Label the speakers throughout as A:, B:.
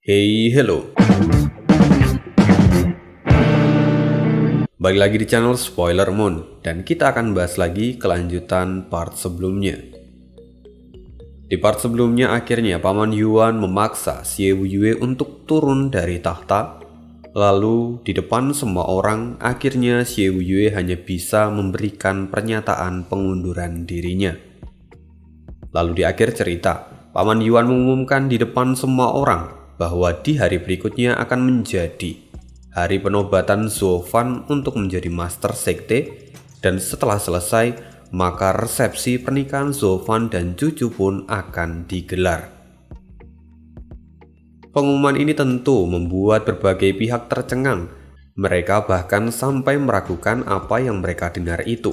A: Hey, hello. Balik lagi di channel Spoiler Moon, dan kita akan bahas lagi kelanjutan part sebelumnya. Di part sebelumnya akhirnya Paman Yuan memaksa Xie Wuyue untuk turun dari tahta. Lalu di depan semua orang akhirnya Xie Wuyue hanya bisa memberikan pernyataan pengunduran dirinya. Lalu di akhir cerita, Paman Yuan mengumumkan di depan semua orang bahwa di hari berikutnya akan menjadi hari penobatan Zhou Fan untuk menjadi Master Sekte, dan setelah selesai maka resepsi pernikahan Zhou Fan dan cucu pun akan digelar. Pengumuman ini tentu membuat berbagai pihak tercengang. Mereka bahkan sampai meragukan apa yang mereka dengar itu.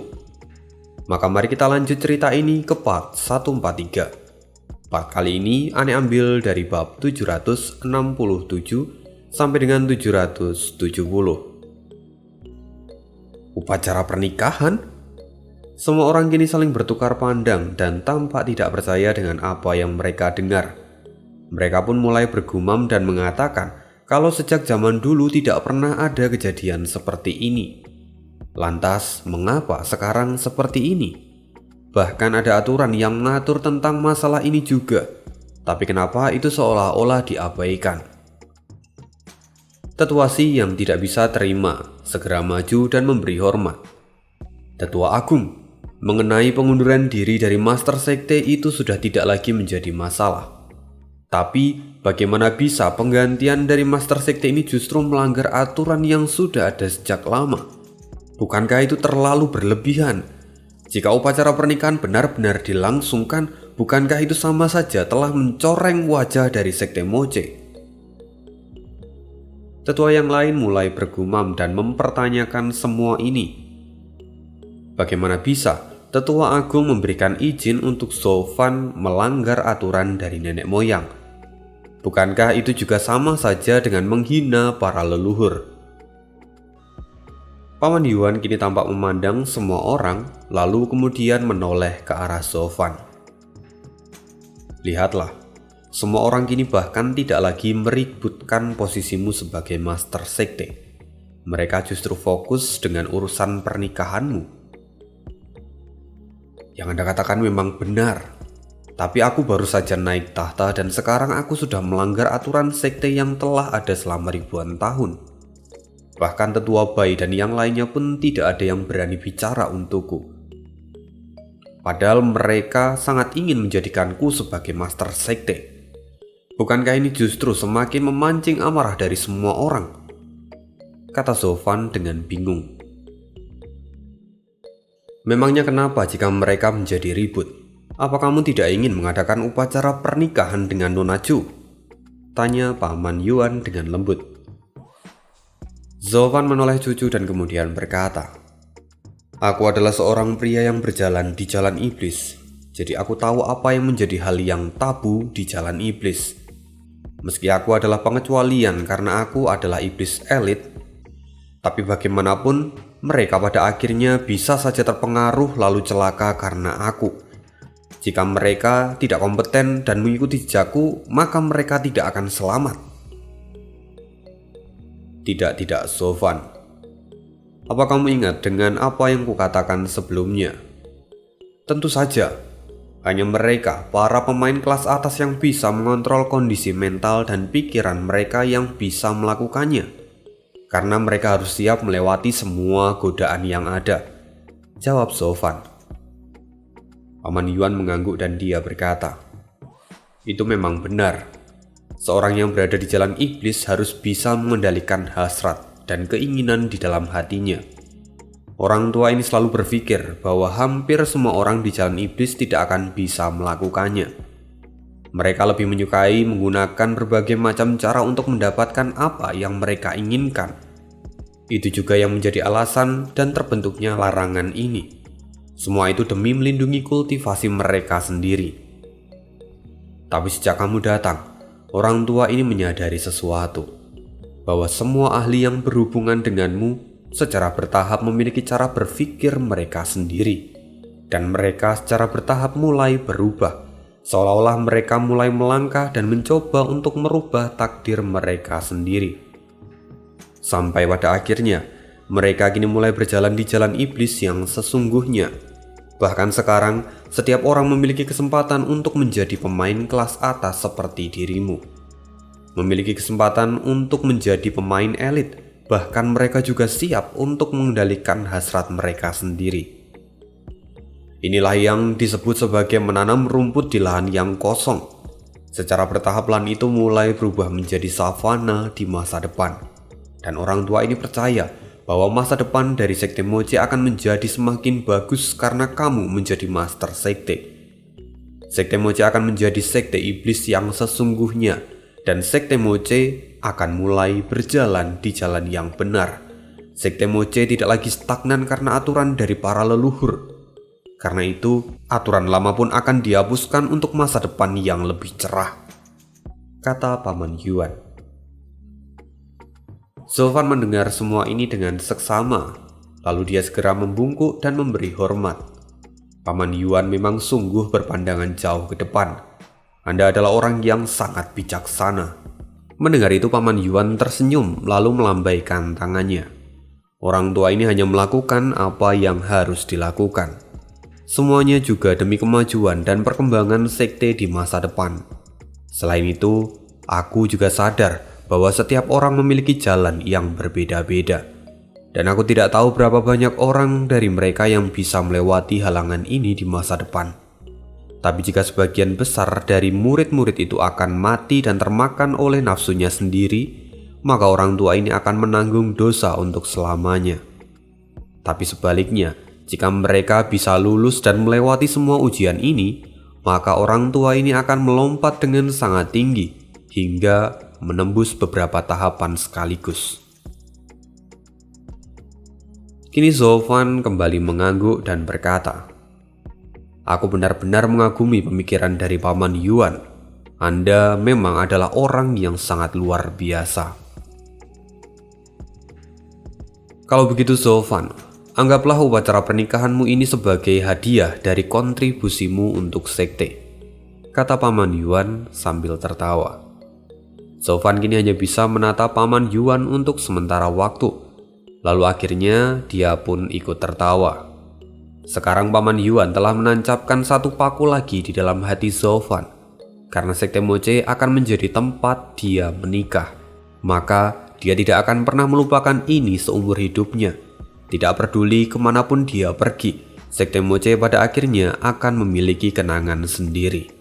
A: Maka mari kita lanjut cerita ini ke part 143. Part kali ini Ane ambil dari bab 767 sampai dengan 770. Upacara pernikahan? Semua orang kini saling bertukar pandang dan tampak tidak percaya dengan apa yang mereka dengar. Mereka pun mulai bergumam dan mengatakan kalau sejak zaman dulu tidak pernah ada kejadian seperti ini. Lantas, mengapa sekarang seperti ini? Bahkan ada aturan yang mengatur tentang masalah ini juga. Tapi kenapa itu seolah-olah diabaikan? Tetua Xi yang tidak bisa terima segera maju dan memberi hormat. Tetua Agung, mengenai pengunduran diri dari Master Sekte itu sudah tidak lagi menjadi masalah. Tapi bagaimana bisa penggantian dari Master Sekte ini justru melanggar aturan yang sudah ada sejak lama? Bukankah itu terlalu berlebihan? Jika upacara pernikahan benar-benar dilangsungkan, bukankah itu sama saja telah mencoreng wajah dari Sekte Moche? Tetua yang lain mulai bergumam dan mempertanyakan semua ini. Bagaimana bisa Tetua Agung memberikan izin untuk Zhou Fan melanggar aturan dari nenek moyang? Bukankah itu juga sama saja dengan menghina para leluhur? Paman Yuan kini tampak memandang semua orang, lalu kemudian menoleh ke arah Zhou Fan. Lihatlah, semua orang kini bahkan tidak lagi meributkan posisimu sebagai Master Sekte. Mereka justru fokus dengan urusan pernikahanmu. Yang Anda katakan memang benar, tapi aku baru saja naik tahta dan sekarang aku sudah melanggar aturan sekte yang telah ada selama ribuan tahun. Bahkan Tetua Bai dan yang lainnya pun tidak ada yang berani bicara untukku. Padahal mereka sangat ingin menjadikanku sebagai Master Sekte. Bukankah ini justru semakin memancing amarah dari semua orang? Kata Zhou Fan dengan bingung. Memangnya kenapa jika mereka menjadi ribut? Apa kamu tidak ingin mengadakan upacara pernikahan dengan Nona Chu? Tanya Paman Yuan dengan lembut. Zhou Fan menoleh cucu dan kemudian berkata, "Aku adalah seorang pria yang berjalan di jalan iblis. Jadi aku tahu apa yang menjadi hal yang tabu di jalan iblis. Meski aku adalah pengecualian karena aku adalah iblis elit, tapi bagaimanapun mereka pada akhirnya bisa saja terpengaruh lalu celaka karena aku. Jika mereka tidak kompeten dan mengikuti jejakku, maka mereka tidak akan selamat." Tidak, Zhou Fan. Apa kamu ingat dengan apa yang kukatakan sebelumnya? Tentu saja, hanya mereka, para pemain kelas atas yang bisa mengontrol kondisi mental dan pikiran mereka yang bisa melakukannya. Karena mereka harus siap melewati semua godaan yang ada. Jawab Zhou Fan. Paman Yuan mengangguk dan dia berkata, "Itu memang benar. Seorang yang berada di jalan iblis harus bisa mengendalikan hasrat dan keinginan di dalam hatinya. Orang tua ini selalu berpikir bahwa hampir semua orang di jalan iblis tidak akan bisa melakukannya. Mereka lebih menyukai menggunakan berbagai macam cara untuk mendapatkan apa yang mereka inginkan. Itu juga yang menjadi alasan dan terbentuknya larangan ini. Semua itu demi melindungi kultivasi mereka sendiri. Tapi sejak kamu datang, orang tua ini menyadari sesuatu, bahwa semua ahli yang berhubungan denganmu secara bertahap memiliki cara berpikir mereka sendiri, dan mereka secara bertahap mulai berubah, seolah-olah mereka mulai melangkah dan mencoba untuk merubah takdir mereka sendiri. Sampai pada akhirnya, mereka kini mulai berjalan di jalan iblis yang sesungguhnya. Bahkan sekarang, setiap orang memiliki kesempatan untuk menjadi pemain kelas atas seperti dirimu. Memiliki kesempatan untuk menjadi pemain elit. Bahkan mereka juga siap untuk mengendalikan hasrat mereka sendiri. Inilah yang disebut sebagai menanam rumput di lahan yang kosong. Secara bertahap lahan itu mulai berubah menjadi savana di masa depan. Dan orang tua ini percaya bahwa masa depan dari Sekte Moche akan menjadi semakin bagus karena kamu menjadi master sekte. Sekte Moche akan menjadi sekte iblis yang sesungguhnya. Dan Sekte Moche akan mulai berjalan di jalan yang benar. Sekte Moche tidak lagi stagnan karena aturan dari para leluhur. Karena itu, aturan lama pun akan dihapuskan untuk masa depan yang lebih cerah, kata Paman Yuan. Zofan mendengar semua ini dengan seksama, lalu dia segera membungkuk dan memberi hormat. Paman Yuan memang sungguh berpandangan jauh ke depan. Anda adalah orang yang sangat bijaksana. Mendengar itu Paman Yuan tersenyum lalu melambaikan tangannya. Orang tua ini hanya melakukan apa yang harus dilakukan. Semuanya juga demi kemajuan dan perkembangan sekte di masa depan. Selain itu, aku juga sadar bahwa setiap orang memiliki jalan yang berbeda-beda. Dan aku tidak tahu berapa banyak orang dari mereka yang bisa melewati halangan ini di masa depan. Tapi jika sebagian besar dari murid-murid itu akan mati dan termakan oleh nafsunya sendiri, maka orang tua ini akan menanggung dosa untuk selamanya. Tapi sebaliknya, jika mereka bisa lulus dan melewati semua ujian ini, maka orang tua ini akan melompat dengan sangat tinggi hingga menembus beberapa tahapan sekaligus. Kini Zofan kembali mengangguk dan berkata, "Aku benar-benar mengagumi pemikiran dari Paman Yuan. Anda memang adalah orang yang sangat luar biasa." Kalau begitu Zofan, anggaplah upacara pernikahanmu ini sebagai hadiah dari kontribusimu untuk sekte, kata Paman Yuan sambil tertawa. Zofan kini hanya bisa menatap Paman Yuan untuk sementara waktu. Lalu akhirnya dia pun ikut tertawa. Sekarang Paman Yuan telah menancapkan satu paku lagi di dalam hati Zofan. Karena Sekte Moche akan menjadi tempat dia menikah, maka dia tidak akan pernah melupakan ini seumur hidupnya. Tidak peduli kemanapun dia pergi, Sekte Moche pada akhirnya akan memiliki kenangan sendiri.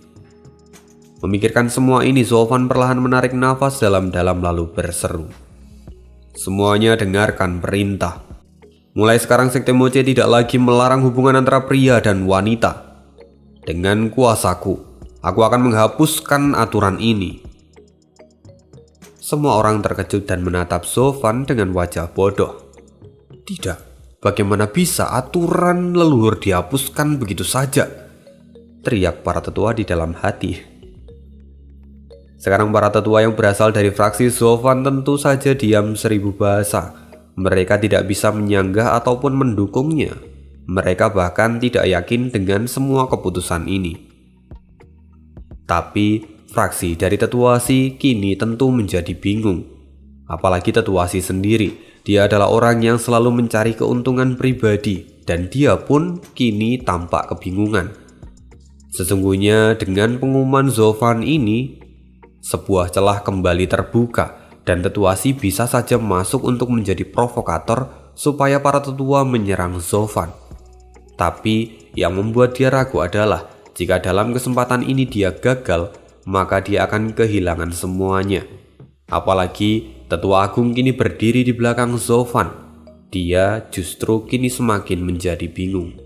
A: Memikirkan semua ini, Zofan perlahan menarik nafas dalam-dalam lalu berseru, "Semuanya dengarkan perintah. Mulai sekarang Sekte Moche tidak lagi melarang hubungan antara pria dan wanita. Dengan kuasaku, aku akan menghapuskan aturan ini." Semua orang terkejut dan menatap Zofan dengan wajah bodoh. Tidak, bagaimana bisa aturan leluhur dihapuskan begitu saja? Teriak para tetua di dalam hati. Sekarang para tetua yang berasal dari fraksi Zofan tentu saja diam seribu bahasa. Mereka tidak bisa menyanggah ataupun mendukungnya. Mereka bahkan tidak yakin dengan semua keputusan ini. Tapi fraksi dari Tetuasi kini tentu menjadi bingung. Apalagi Tetuasi sendiri, dia adalah orang yang selalu mencari keuntungan pribadi dan dia pun kini tampak kebingungan. Sesungguhnya dengan pengumuman Zofan ini, sebuah celah kembali terbuka. Dan Tetuasi bisa saja masuk untuk menjadi provokator supaya para tetua menyerang Zofan. Tapi yang membuat dia ragu adalah jika dalam kesempatan ini dia gagal, maka dia akan kehilangan semuanya. Apalagi Tetua Agung kini berdiri di belakang Zofan. Dia justru kini semakin menjadi bingung.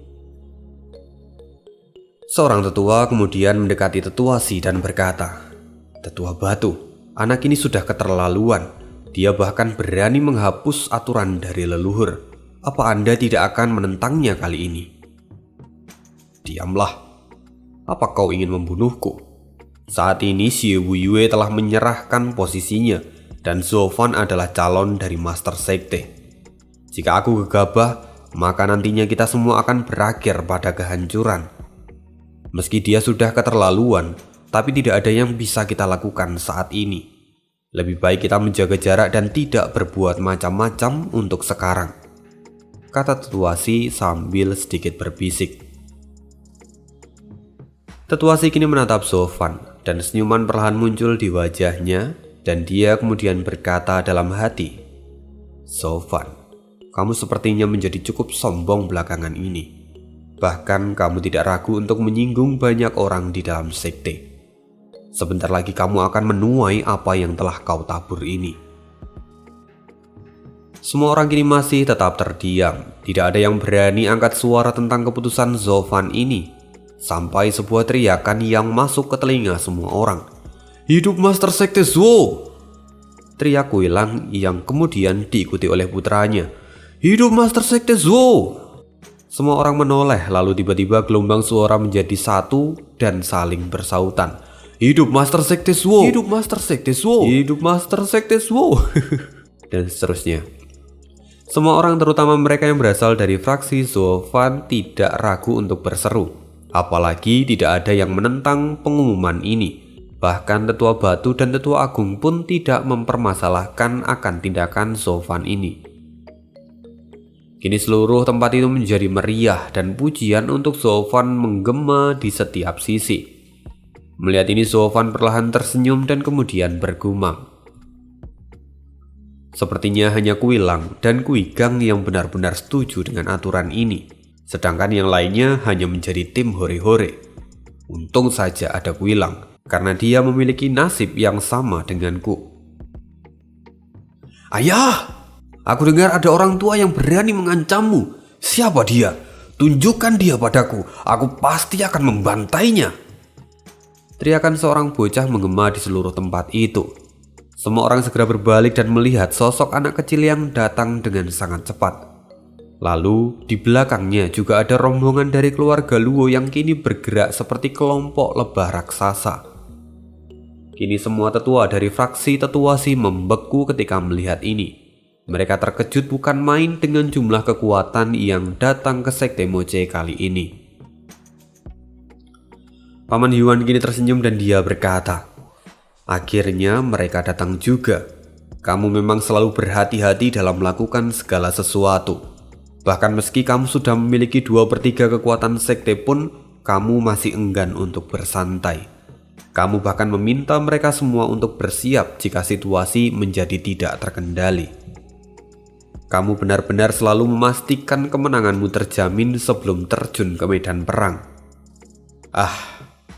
A: Seorang tetua kemudian mendekati Tetuasi dan berkata, "Tetua Batu, anak ini sudah keterlaluan. Dia bahkan berani menghapus aturan dari leluhur. Apa Anda tidak akan menentangnya kali ini?" "Diamlah. Apa kau ingin membunuhku? Saat ini Xie Wuyue telah menyerahkan posisinya dan Zofan adalah calon dari Master Sekte. Jika aku gegabah, maka nantinya kita semua akan berakhir pada kehancuran." Meski dia sudah keterlaluan, tapi tidak ada yang bisa kita lakukan saat ini. Lebih baik kita menjaga jarak dan tidak berbuat macam-macam untuk sekarang, kata Tetua Si sambil sedikit berbisik. Tetua Si kini menatap Sofan dan senyuman perlahan muncul di wajahnya dan dia kemudian berkata dalam hati, "Sofan, kamu sepertinya menjadi cukup sombong belakangan ini. Bahkan kamu tidak ragu untuk menyinggung banyak orang di dalam sekte. Sebentar lagi kamu akan menuai apa yang telah kau tabur ini." Semua orang kini masih tetap terdiam. Tidak ada yang berani angkat suara tentang keputusan Sofan ini. Sampai sebuah teriakan yang masuk ke telinga semua orang. "Hidup Master Sekte Zuo!" teriak Kuilang yang kemudian diikuti oleh putranya. "Hidup Master Sekte Zuo!" Semua orang menoleh, lalu tiba-tiba gelombang suara menjadi satu dan saling bersautan. "Hidup Master Sekte Zuo! Hidup Master Sekte Zuo! Hidup Master Sekte Zuo!" dan seterusnya. Semua orang, terutama mereka yang berasal dari fraksi Sofan, tidak ragu untuk berseru. Apalagi tidak ada yang menentang pengumuman ini. Bahkan Tetua Batu dan Tetua Agung pun tidak mempermasalahkan akan tindakan Sofan ini. Kini seluruh tempat itu menjadi meriah dan pujian untuk Sofan menggema di setiap sisi. Melihat ini, Sofan perlahan tersenyum dan kemudian bergumam. Sepertinya hanya Kuilang dan Kuigang yang benar-benar setuju dengan aturan ini. Sedangkan yang lainnya hanya menjadi tim hore-hore. Untung saja ada Kuilang, karena dia memiliki nasib yang sama denganku. "Ayah, aku dengar ada orang tua yang berani mengancammu. Siapa dia? Tunjukkan dia padaku, aku pasti akan membantainya." Teriakan seorang bocah menggema di seluruh tempat itu. Semua orang segera berbalik dan melihat sosok anak kecil yang datang dengan sangat cepat. Lalu di belakangnya juga ada rombongan dari keluarga Luo yang kini bergerak seperti kelompok lebah raksasa. Kini semua tetua dari fraksi Tetua Si membeku ketika melihat ini. Mereka terkejut bukan main dengan jumlah kekuatan yang datang ke Sekte Moche kali ini. Paman Yuan kini tersenyum dan dia berkata, "Akhirnya mereka datang juga. Kamu memang selalu berhati-hati dalam melakukan segala sesuatu. Bahkan meski kamu sudah memiliki 2/3 kekuatan sekte pun, kamu masih enggan untuk bersantai. Kamu bahkan meminta mereka semua untuk bersiap jika situasi menjadi tidak terkendali. Kamu benar-benar selalu memastikan kemenanganmu terjamin sebelum terjun ke medan perang.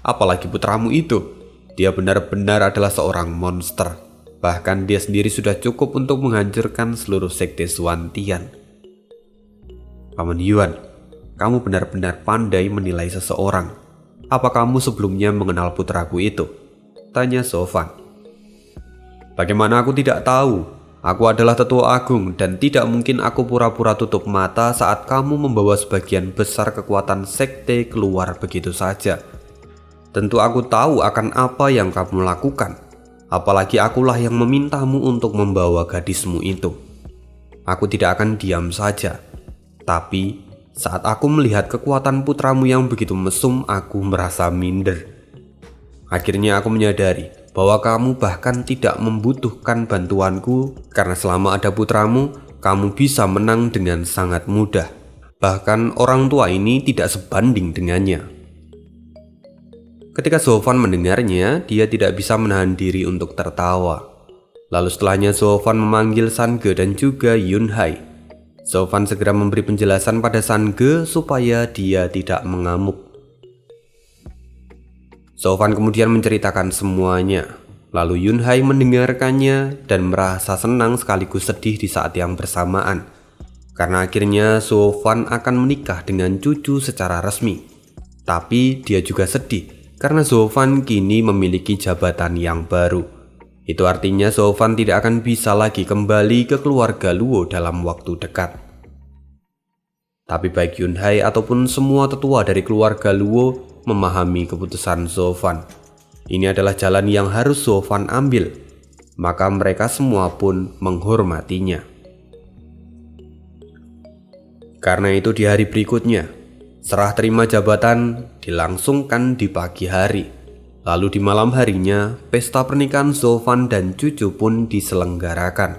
A: Apalagi putramu itu. Dia benar-benar adalah seorang monster. Bahkan dia sendiri sudah cukup untuk menghancurkan seluruh sekte Suantian." "Paman Yuan, kamu benar-benar pandai menilai seseorang. Apa kamu sebelumnya mengenal putraku itu?" tanya Sofan. "Bagaimana aku tidak tahu? Aku adalah Tetua Agung dan tidak mungkin aku pura-pura tutup mata saat kamu membawa sebagian besar kekuatan sekte keluar begitu saja. Tentu aku tahu akan apa yang kamu lakukan. Apalagi akulah yang memintamu untuk membawa gadismu itu. Aku tidak akan diam saja. Tapi saat aku melihat kekuatan putramu yang begitu mesum, aku merasa minder. Akhirnya aku menyadari bahwa kamu bahkan tidak membutuhkan bantuanku karena selama ada putramu, kamu bisa menang dengan sangat mudah. Bahkan orang tua ini tidak sebanding dengannya." Ketika Sofan mendengarnya, dia tidak bisa menahan diri untuk tertawa. Lalu setelahnya Sofan memanggil Sange dan juga Yunhai. Sofan segera memberi penjelasan pada Sange supaya dia tidak mengamuk. Sofan kemudian menceritakan semuanya. Lalu Yunhai mendengarkannya dan merasa senang sekaligus sedih di saat yang bersamaan. Karena akhirnya Sofan akan menikah dengan cucu secara resmi. Tapi dia juga sedih karena Sofan kini memiliki jabatan yang baru. Itu artinya Sofan tidak akan bisa lagi kembali ke keluarga Luo dalam waktu dekat. Tapi baik Yunhai ataupun semua tetua dari keluarga Luo memahami keputusan Sofan. Ini adalah jalan yang harus Sofan ambil, maka mereka semua pun menghormatinya. Karena itu di hari berikutnya, Serah terima jabatan dilangsungkan di pagi hari. Lalu di malam harinya, pesta pernikahan Zolfan dan cucu pun diselenggarakan.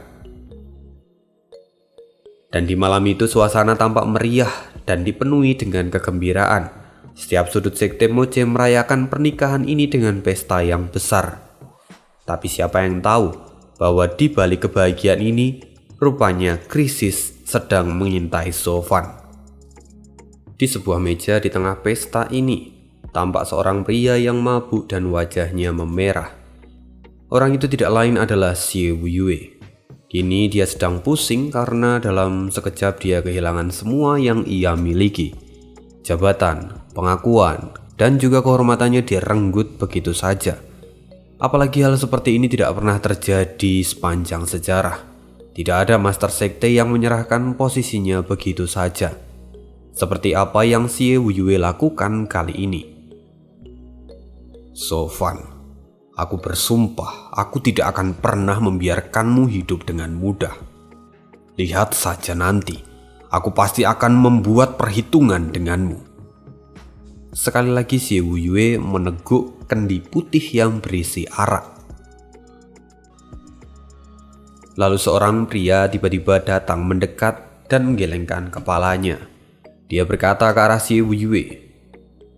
A: Dan di malam itu suasana tampak meriah dan dipenuhi dengan kegembiraan. Setiap sudut sekte Moche merayakan pernikahan ini dengan pesta yang besar. Tapi siapa yang tahu bahwa di balik kebahagiaan ini, rupanya krisis sedang mengintai Zolfan. Di sebuah meja di tengah pesta ini, tampak seorang pria yang mabuk dan wajahnya memerah. Orang itu tidak lain adalah Xie Wuyue. Kini dia sedang pusing karena dalam sekejap dia kehilangan semua yang ia miliki. Jabatan, pengakuan, dan juga kehormatannya direnggut begitu saja. Apalagi hal seperti ini tidak pernah terjadi sepanjang sejarah. Tidak ada master sekte yang menyerahkan posisinya begitu saja. Seperti apa yang Xie Wuyue lakukan kali ini. Zolfan, aku bersumpah aku tidak akan pernah membiarkanmu hidup dengan mudah. Lihat saja nanti, aku pasti akan membuat perhitungan denganmu. Sekali lagi Xie Wuyue meneguk kendi putih yang berisi arak. Lalu seorang pria tiba-tiba datang mendekat dan menggelengkan kepalanya. Dia berkata ke arah Xie Wuyue,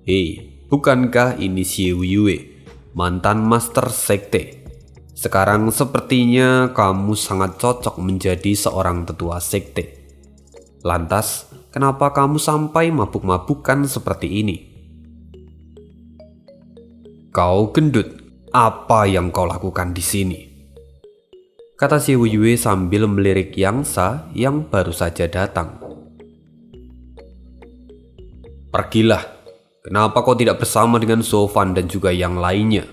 A: "Hei, bukankah ini Xie Wuyue, mantan master sekte? Sekarang sepertinya kamu sangat cocok menjadi seorang tetua sekte. Lantas, kenapa kamu sampai mabuk-mabukan seperti ini?" "Kau gendut, apa yang kau lakukan di sini?" kata Xie Wuyue sambil melirik Yangsa yang baru saja datang. "Pergilah, kenapa kau tidak bersama dengan Zolfan dan juga yang lainnya?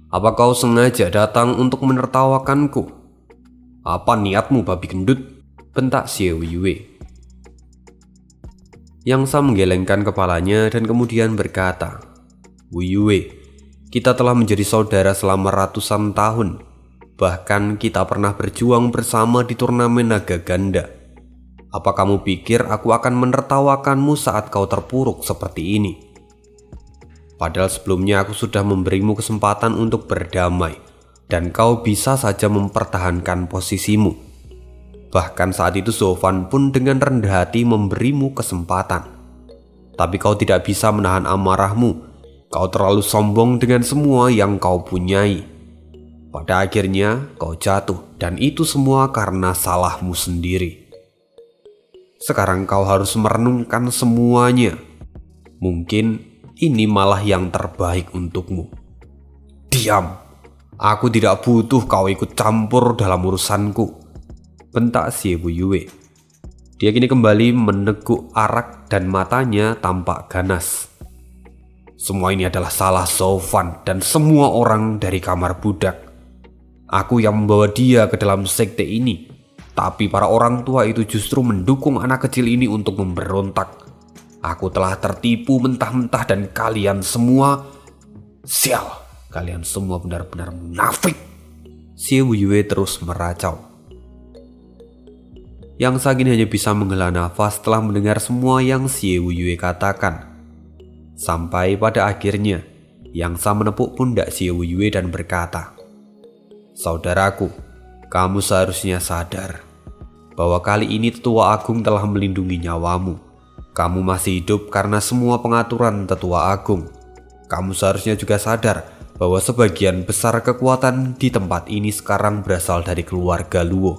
A: Apa kau sengaja datang untuk menertawakanku? Apa niatmu babi gendut?" bentak Xie Wuyue. Yangsa menggelengkan kepalanya dan kemudian berkata, "Wuyue, kita telah menjadi saudara selama ratusan tahun. Bahkan kita pernah berjuang bersama di turnamen naga ganda. Apa kamu pikir aku akan menertawakanmu saat kau terpuruk seperti ini? Padahal sebelumnya aku sudah memberimu kesempatan untuk berdamai, dan kau bisa saja mempertahankan posisimu. Bahkan saat itu Zolfan pun dengan rendah hati memberimu kesempatan. Tapi kau tidak bisa menahan amarahmu. Kau terlalu sombong dengan semua yang kau punyai. Pada akhirnya kau jatuh, dan itu semua karena salahmu sendiri. Sekarang kau harus merenungkan semuanya. Mungkin ini malah yang terbaik untukmu." "Diam, aku tidak butuh kau ikut campur dalam urusanku," bentak Xie Wuyue. Dia kini kembali meneguk arak dan matanya tampak ganas. "Semua ini adalah salah Zolfan dan semua orang dari kamar budak. Aku yang membawa dia ke dalam sekte ini. Tapi para orang tua itu justru mendukung anak kecil ini untuk memberontak. Aku telah tertipu mentah-mentah dan kalian semua, sial, kalian semua benar-benar munafik." Xie Wuyue terus meracau. Yangsa kini hanya bisa menghela nafas setelah mendengar semua yang Xie Wuyue katakan. Sampai pada akhirnya, Yangsa menepuk pundak Xie Wuyue dan berkata, "Saudaraku, kamu seharusnya sadar bahwa kali ini Tetua Agung telah melindungi nyawamu. Kamu masih hidup karena semua pengaturan Tetua Agung. Kamu seharusnya juga sadar bahwa sebagian besar kekuatan di tempat ini sekarang berasal dari keluarga Luo.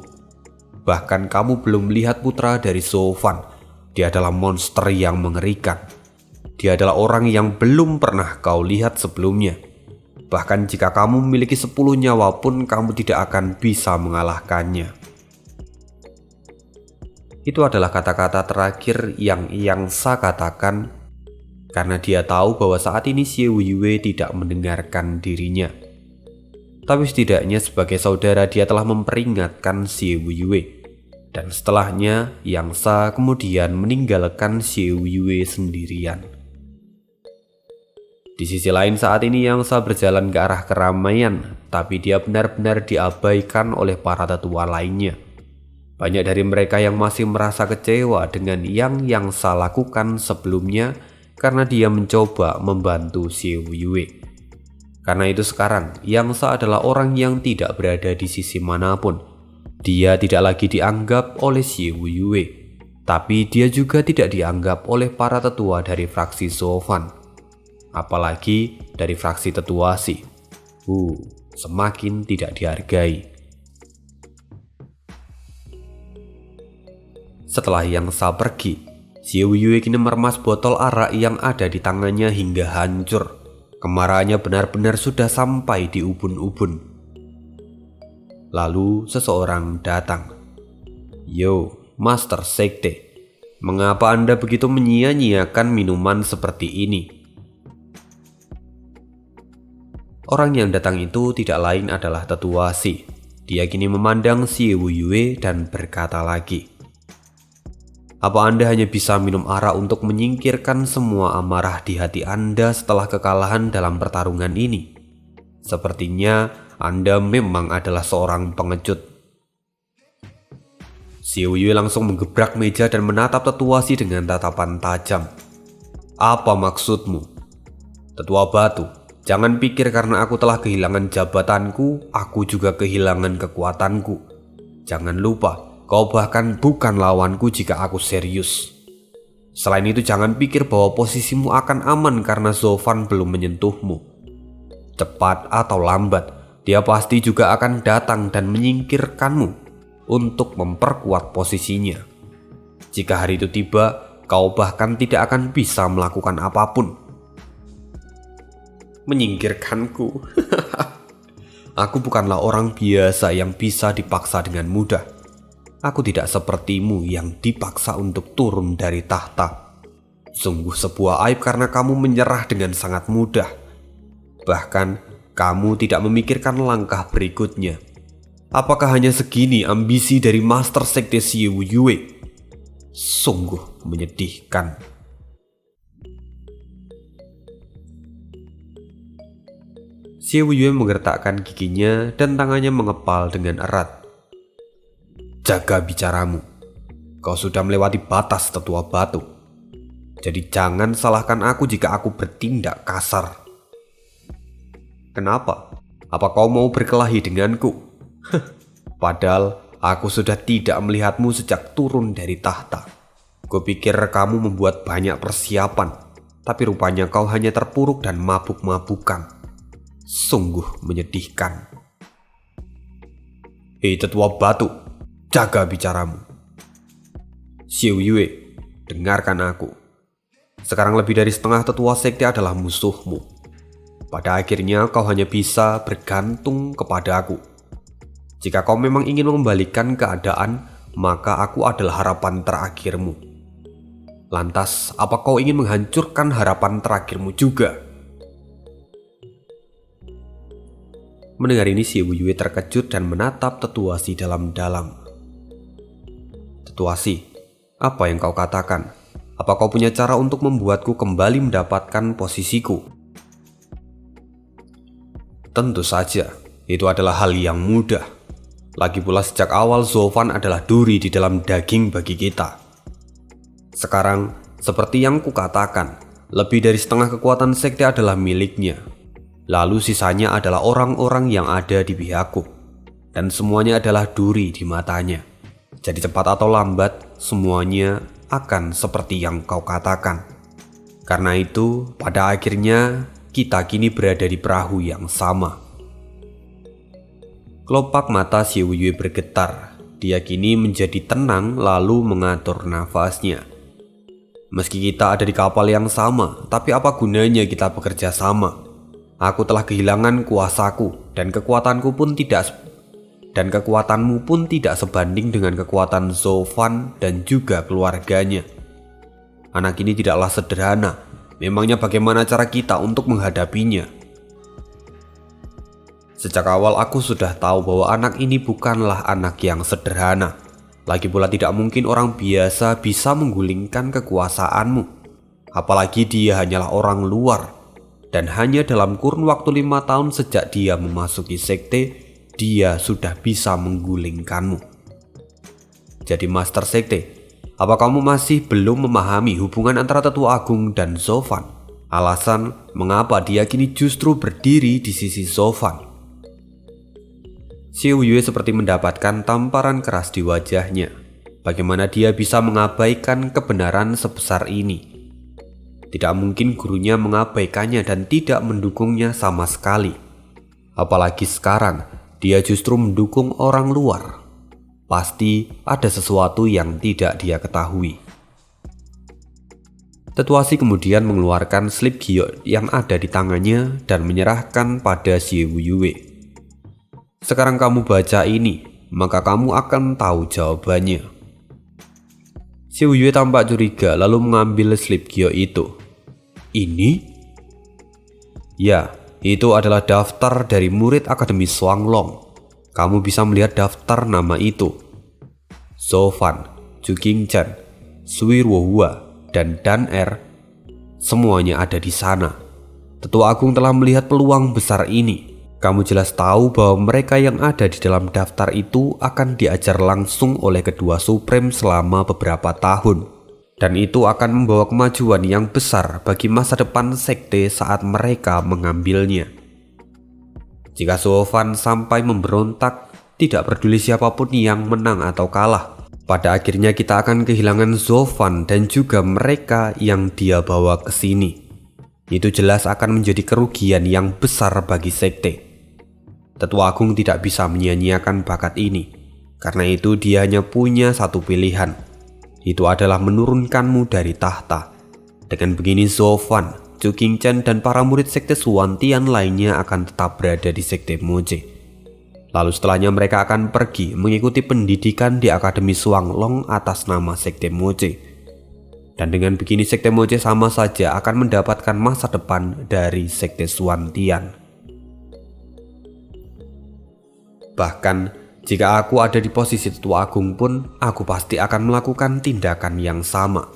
A: Bahkan kamu belum melihat putra dari Zolfan. Dia adalah monster yang mengerikan. Dia adalah orang yang belum pernah kau lihat sebelumnya. Bahkan jika kamu memiliki 10 nyawa pun kamu tidak akan bisa mengalahkannya." Itu adalah kata-kata terakhir yang Yangsa katakan karena dia tahu bahwa saat ini Xie Wuyue tidak mendengarkan dirinya. Tapi setidaknya sebagai saudara dia telah memperingatkan Xie Wuyue. Dan setelahnya Yangsa kemudian meninggalkan Xie Wuyue sendirian. Di sisi lain saat ini Yangsa berjalan ke arah keramaian, tapi dia benar-benar diabaikan oleh para tetua lainnya. Banyak dari mereka yang masih merasa kecewa dengan yang Yangsa lakukan sebelumnya karena dia mencoba membantu Xie Wuye. Karena itu sekarang Yang Sa adalah orang yang tidak berada di sisi manapun. Dia tidak lagi dianggap oleh Xie Wuye, tapi dia juga tidak dianggap oleh para tetua dari fraksi Zofan, apalagi dari fraksi tetua Si. Semakin tidak dihargai. Setelah Yang Sa pergi, Xie Wuye kini meremas botol arak yang ada di tangannya hingga hancur. Kemarahannya benar-benar sudah sampai di ubun-ubun. Lalu seseorang datang. "Yo, Master Sekte, mengapa Anda begitu menyia-nyiakan minuman seperti ini?" Orang yang datang itu tidak lain adalah tetua Si. Dia kini memandang Xie Wuye dan berkata lagi, "Apa Anda hanya bisa minum arak untuk menyingkirkan semua amarah di hati Anda setelah kekalahan dalam pertarungan ini? Sepertinya Anda memang adalah seorang pengecut." Xie Wuye langsung menggebrak meja dan menatap tetua Si dengan tatapan tajam. "Apa maksudmu? Tetua batu, jangan pikir karena aku telah kehilangan jabatanku, aku juga kehilangan kekuatanku. Jangan lupa, kau bahkan bukan lawanku jika aku serius. Selain itu jangan pikir bahwa posisimu akan aman karena Zofan belum menyentuhmu. Cepat atau lambat, dia pasti juga akan datang dan menyingkirkanmu untuk memperkuat posisinya. Jika hari itu tiba, kau bahkan tidak akan bisa melakukan apapun." "Menyingkirkanku?" "Aku bukanlah orang biasa yang bisa dipaksa dengan mudah. Aku tidak sepertimu yang dipaksa untuk turun dari tahta. Sungguh sebuah aib karena kamu menyerah dengan sangat mudah. Bahkan kamu tidak memikirkan langkah berikutnya. Apakah hanya segini ambisi dari Master Sekte Xie Wuye? Sungguh menyedihkan." Xie Wuye menggertakkan giginya dan tangannya mengepal dengan erat. "Jaga bicaramu. Kau sudah melewati batas, tetua batu. Jadi jangan salahkan aku jika aku bertindak kasar." "Kenapa? Apa kau mau berkelahi denganku?" "Padahal aku sudah tidak melihatmu sejak turun dari tahta. Kupikir kamu membuat banyak persiapan, tapi rupanya kau hanya terpuruk dan mabuk-mabukan. Sungguh menyedihkan." "Hei tetua batu, jaga bicaramu. Xie Wuye, dengarkan aku. Sekarang lebih dari setengah tetua sekte adalah musuhmu. Pada akhirnya kau hanya bisa bergantung kepada aku. Jika kau memang ingin mengembalikan keadaan, maka aku adalah harapan terakhirmu. Lantas, apa kau ingin menghancurkan harapan terakhirmu juga?" Mendengar ini, Xie Wuye terkejut dan menatap tetua Si dalam-dalam. "Tetua Si, apa yang kau katakan? Apa kau punya cara untuk membuatku kembali mendapatkan posisiku?" "Tentu saja, itu adalah hal yang mudah. Lagi pula sejak awal Zofan adalah duri di dalam daging bagi kita. Sekarang, seperti yang kukatakan, lebih dari setengah kekuatan sekte adalah miliknya. Lalu sisanya adalah orang-orang yang ada di pihakku. Dan semuanya adalah duri di matanya. Jadi cepat atau lambat, semuanya akan seperti yang kau katakan. Karena itu, pada akhirnya kita kini berada di perahu yang sama." Kelopak mata Xie Wuye bergetar. Dia kini menjadi tenang lalu mengatur nafasnya. "Meski kita ada di kapal yang sama, tapi apa gunanya kita bekerja sama? Aku telah kehilangan kuasaku dan kekuatanmu pun tidak sebanding dengan kekuatan Zofan dan juga keluarganya. Anak ini tidaklah sederhana. Memangnya bagaimana cara kita untuk menghadapinya? Sejak awal aku sudah tahu bahwa anak ini bukanlah anak yang sederhana. Lagi pula tidak mungkin orang biasa bisa menggulingkan kekuasaanmu. Apalagi dia hanyalah orang luar. Dan hanya dalam kurun waktu 5 tahun sejak dia memasuki sekte, dia sudah bisa menggulingkanmu. Jadi Master Sekte, Apa kamu masih belum memahami hubungan antara Tetua Agung dan Zovan? Alasan mengapa dia kini justru berdiri di sisi Zovan. Xie Yue seperti mendapatkan tamparan keras di wajahnya. Bagaimana dia bisa mengabaikan kebenaran sebesar ini? Tidak mungkin gurunya mengabaikannya dan tidak mendukungnya sama sekali. Apalagi sekarang, dia justru mendukung orang luar. Pasti ada sesuatu yang tidak dia ketahui. Tetua Xi kemudian mengeluarkan slip giok yang ada di tangannya dan menyerahkan pada Xie Yue. Sekarang kamu baca ini, maka kamu akan tahu jawabannya. Xie Yue tampak curiga lalu mengambil slip giok itu. Ini? Ya, itu adalah daftar dari murid Akademi Xuanglong. Kamu bisa melihat daftar nama itu. Zovan, Zhu Qingchen, Sui Ruohua, dan Dan Er. Semuanya ada di sana. Tetua Agung telah melihat peluang besar ini. Kamu jelas tahu bahwa mereka yang ada di dalam daftar itu akan diajar langsung oleh kedua Supreme selama beberapa tahun. Dan itu akan membawa kemajuan yang besar bagi masa depan sekte saat mereka mengambilnya. Jika Zovan sampai memberontak, tidak peduli siapapun yang menang atau kalah, pada akhirnya kita akan kehilangan Zovan dan juga mereka yang dia bawa ke sini. Itu jelas akan menjadi kerugian yang besar bagi sekte. Tetua Agung tidak bisa menyia-nyiakan bakat ini. Karena itu dia hanya punya satu pilihan. Itu adalah menurunkanmu dari tahta. Dengan begini Zovan, Zhu Qingchen dan para murid sekte Xuantian lainnya akan tetap berada di sekte Moje. Lalu setelahnya mereka akan pergi mengikuti pendidikan di Akademi Xuanglong atas nama sekte Moje. Dan dengan begini sekte Moje sama saja akan mendapatkan masa depan dari sekte Xuantian. Bahkan jika aku ada di posisi Tetua Agung pun, aku pasti akan melakukan tindakan yang sama.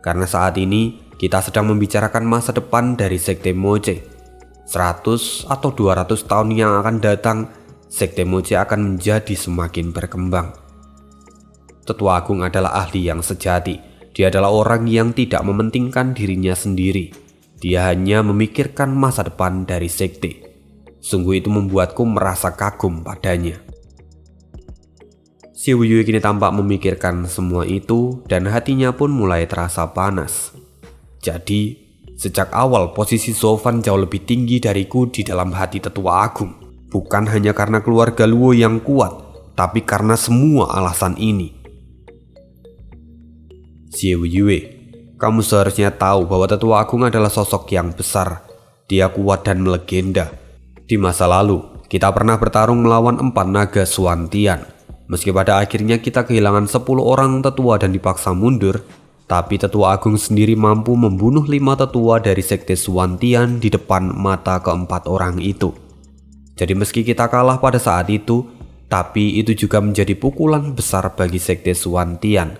A: Karena saat ini kita sedang membicarakan masa depan dari sekte Moje. 100 atau 200 tahun yang akan datang, sekte Moje akan menjadi semakin berkembang. Tetua Agung adalah ahli yang sejati. Dia adalah orang yang tidak mementingkan dirinya sendiri. Dia hanya memikirkan masa depan dari sekte. Sungguh itu membuatku merasa kagum padanya. Xie Yue kini tampak memikirkan semua itu dan hatinya pun mulai terasa panas. Jadi, sejak awal posisi Zovan jauh lebih tinggi dariku di dalam hati Tetua Agung. Bukan hanya karena keluarga Luo yang kuat, tapi karena semua alasan ini. Xie Yue, kamu seharusnya tahu bahwa Tetua Agung adalah sosok yang besar. Dia kuat dan melegenda. Di masa lalu, kita pernah bertarung melawan 4 naga Xuantian. Meski pada akhirnya kita kehilangan 10 orang tetua dan dipaksa mundur, tapi Tetua Agung sendiri mampu membunuh 5 tetua dari sekte Xuantian di depan mata keempat orang itu. Jadi meski kita kalah pada saat itu, tapi itu juga menjadi pukulan besar bagi sekte Xuantian.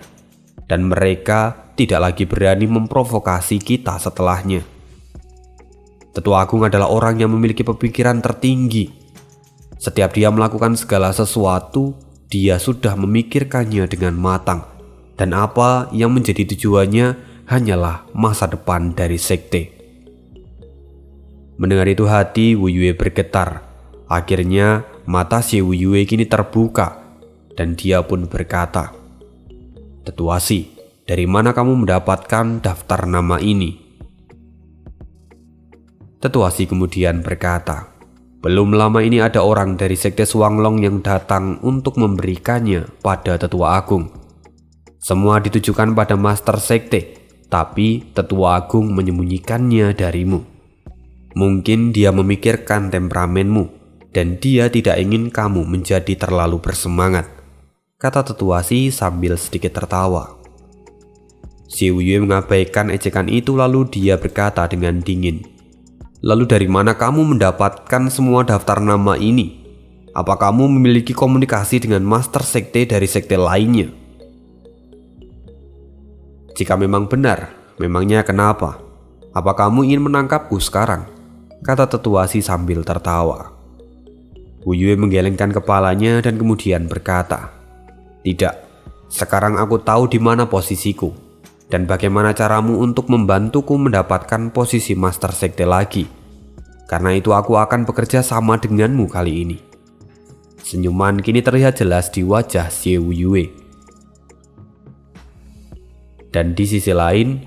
A: Dan mereka tidak lagi berani memprovokasi kita setelahnya. Tetua Agung adalah orang yang memiliki pemikiran tertinggi. Setiap dia melakukan segala sesuatu, dia sudah memikirkannya dengan matang. Dan apa yang menjadi tujuannya hanyalah masa depan dari sekte. Mendengar itu hati Wu Yue bergetar. Akhirnya mata si Wu Yue kini terbuka. Dan dia pun berkata, "Tetua Xi, dari mana kamu mendapatkan daftar nama ini?" Tetua Xi kemudian berkata, "Belum lama ini ada orang dari sekte Xuanglong yang datang untuk memberikannya pada Tetua Agung. Semua ditujukan pada master sekte, tapi Tetua Agung menyembunyikannya darimu. Mungkin dia memikirkan temperamenmu, dan dia tidak ingin kamu menjadi terlalu bersemangat," kata Tetua Xi sambil sedikit tertawa. Xie Yue mengabaikan ejekan itu lalu dia berkata dengan dingin, "Lalu dari mana kamu mendapatkan semua daftar nama ini? Apa kamu memiliki komunikasi dengan master sekte dari sekte lainnya?" "Jika memang benar, memangnya kenapa? Apa kamu ingin menangkapku sekarang?" kata Tetua Xi sambil tertawa. Wu Yue menggelengkan kepalanya dan kemudian berkata, "Tidak, Sekarang aku tahu di mana posisiku dan bagaimana caramu untuk membantuku mendapatkan posisi Master Sekte lagi. Karena itu aku akan bekerja sama denganmu kali ini." Senyuman kini terlihat jelas di wajah Xie Yue. Dan di sisi lain,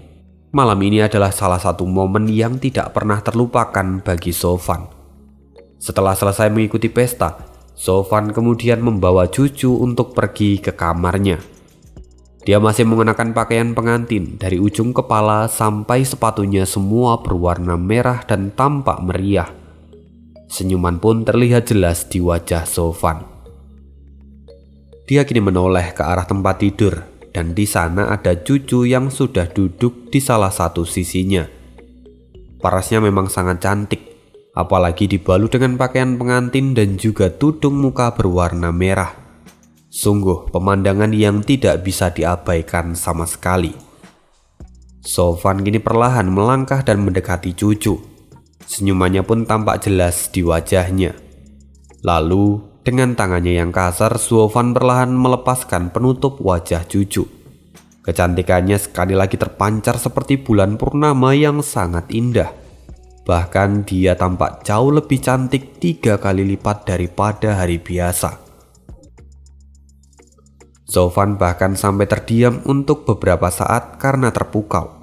A: malam ini adalah salah satu momen yang tidak pernah terlupakan bagi Sofan. Setelah selesai mengikuti pesta, Sofan kemudian membawa cucu untuk pergi ke kamarnya. Dia masih mengenakan pakaian pengantin dari ujung kepala sampai sepatunya semua berwarna merah dan tampak meriah. Senyuman pun terlihat jelas di wajah Sofan. Dia kini menoleh ke arah tempat tidur dan di sana ada cucu yang sudah duduk di salah satu sisinya. Parasnya memang sangat cantik, apalagi dibalut dengan pakaian pengantin dan juga tudung muka berwarna merah. Sungguh pemandangan yang tidak bisa diabaikan sama sekali. Sofan kini perlahan melangkah dan mendekati cucu. Senyumannya pun tampak jelas di wajahnya. Lalu dengan tangannya yang kasar, Sofan perlahan melepaskan penutup wajah cucu. Kecantikannya sekali lagi terpancar seperti bulan purnama yang sangat indah. Bahkan dia tampak jauh lebih cantik 3 kali lipat daripada hari biasa. Sofan bahkan sampai terdiam untuk beberapa saat karena terpukau.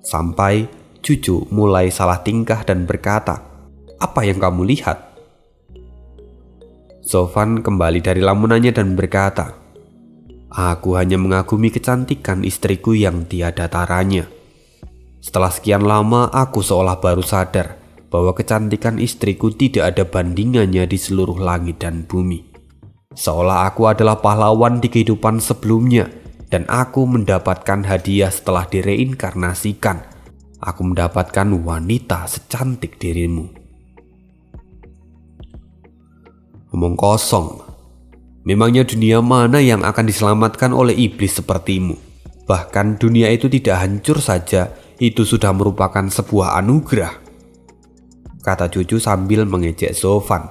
A: Sampai cucu mulai salah tingkah dan berkata, "Apa yang kamu lihat?" Sofan kembali dari lamunannya dan berkata, "Aku hanya mengagumi kecantikan istriku yang tiada taranya. Setelah sekian lama aku seolah baru sadar bahwa kecantikan istriku tidak ada bandingannya di seluruh langit dan bumi. Seolah aku adalah pahlawan di kehidupan sebelumnya dan aku mendapatkan hadiah setelah direinkarnasikan. Aku mendapatkan wanita secantik dirimu." Omong kosong. Memangnya dunia mana yang akan diselamatkan oleh iblis sepertimu? Bahkan dunia itu tidak hancur saja, itu sudah merupakan sebuah anugerah, kata cucu sambil mengejek Sofan.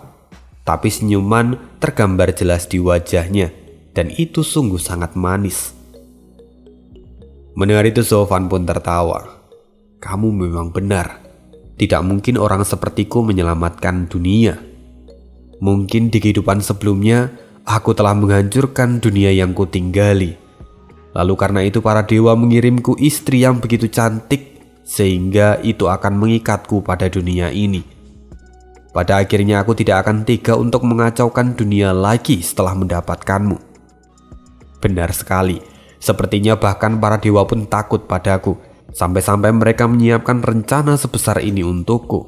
A: Tapi senyuman tergambar jelas di wajahnya, dan itu sungguh sangat manis. Mendengar itu Sofan pun tertawa. "Kamu memang benar. Tidak mungkin orang sepertiku menyelamatkan dunia. Mungkin di kehidupan sebelumnya aku telah menghancurkan dunia yang kutinggali. Lalu karena itu para dewa mengirimku istri yang begitu cantik, sehingga itu akan mengikatku pada dunia ini. Pada akhirnya aku tidak akan tega untuk mengacaukan dunia lagi setelah mendapatkanmu." Benar sekali. Sepertinya bahkan para dewa pun takut padaku, sampai-sampai mereka menyiapkan rencana sebesar ini untukku,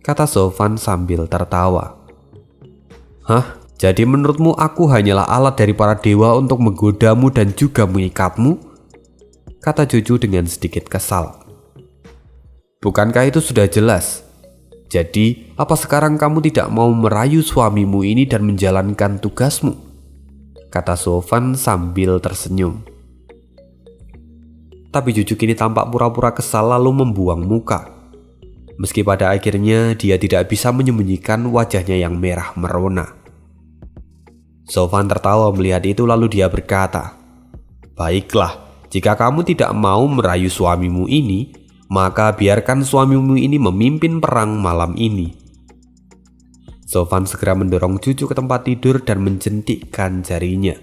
A: kata Sofan sambil tertawa. "Hah? Jadi menurutmu aku hanyalah alat dari para dewa untuk menggodamu dan juga mengikatmu?" kata cucu dengan sedikit kesal. "Bukankah itu sudah jelas? Jadi apa sekarang kamu tidak mau merayu suamimu ini dan menjalankan tugasmu?" kata Sofan sambil tersenyum. Tapi cucu kini tampak pura-pura kesal lalu membuang muka. Meski pada akhirnya dia tidak bisa menyembunyikan wajahnya yang merah merona. Sofan tertawa melihat itu lalu dia berkata, "Baiklah, jika kamu tidak mau merayu suamimu ini, maka biarkan suamimu ini memimpin perang malam ini." Sofan segera mendorong cucu ke tempat tidur dan menjentikkan jarinya.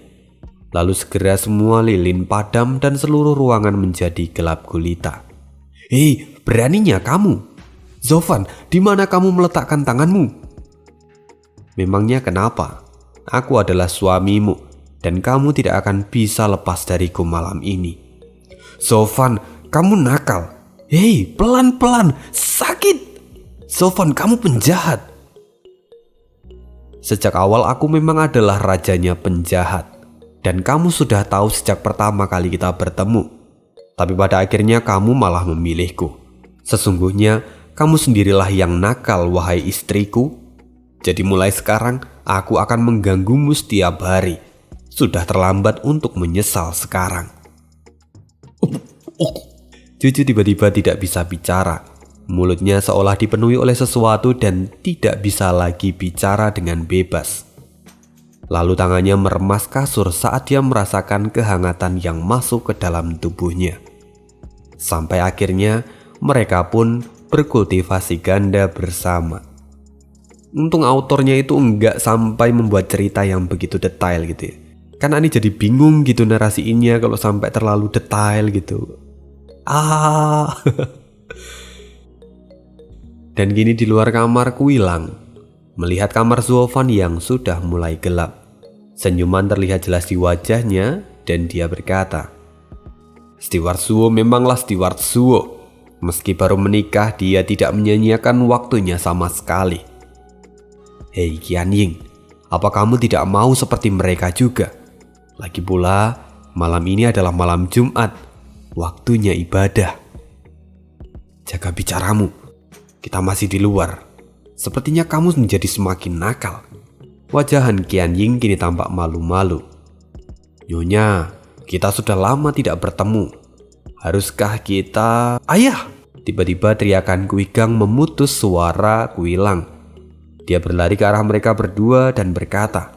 A: Lalu segera semua lilin padam dan seluruh ruangan menjadi gelap gulita. "Hei, beraninya kamu! Sofan, di mana kamu meletakkan tanganmu?" "Memangnya kenapa? Aku adalah suamimu dan kamu tidak akan bisa lepas dariku malam ini." "Sofan, kamu nakal. Hei, pelan-pelan, sakit. Sofan, kamu penjahat." "Sejak awal aku memang adalah rajanya penjahat. Dan kamu sudah tahu sejak pertama kali kita bertemu. Tapi pada akhirnya kamu malah memilihku. Sesungguhnya kamu sendirilah yang nakal, wahai istriku. Jadi mulai sekarang aku akan mengganggumu setiap hari. Sudah terlambat untuk menyesal sekarang." Cucu tiba-tiba tidak bisa bicara. Mulutnya seolah dipenuhi oleh sesuatu dan tidak bisa lagi bicara dengan bebas. Lalu tangannya meremas kasur saat dia merasakan kehangatan yang masuk ke dalam tubuhnya. Sampai akhirnya mereka pun berkultivasi ganda bersama. Untung autornya itu enggak sampai membuat cerita yang begitu detail gitu ya. Kan Ani jadi bingung gitu narasiinnya kalau sampai terlalu detail gitu. Dan gini di luar kamar Kuilang melihat kamar Zofan yang sudah mulai gelap. Senyuman terlihat jelas di wajahnya dan dia berkata, "Steward Suo memanglah Steward Suo. Meski baru menikah, dia tidak menyia-nyiakan waktunya sama sekali. Hei Qian Ying, apa kamu tidak mau seperti mereka juga? Lagi pula, malam ini adalah malam Jumat, waktunya ibadah. Jaga bicaramu, kita masih di luar. Sepertinya kamu menjadi semakin nakal." Wajah Han Qian Ying kini tampak malu-malu. "Nyonya, kita sudah lama tidak bertemu. Haruskah kita..." "Ayah!" Tiba-tiba teriakan Kuigang memutus suara Kuilang. Dia berlari ke arah mereka berdua dan berkata,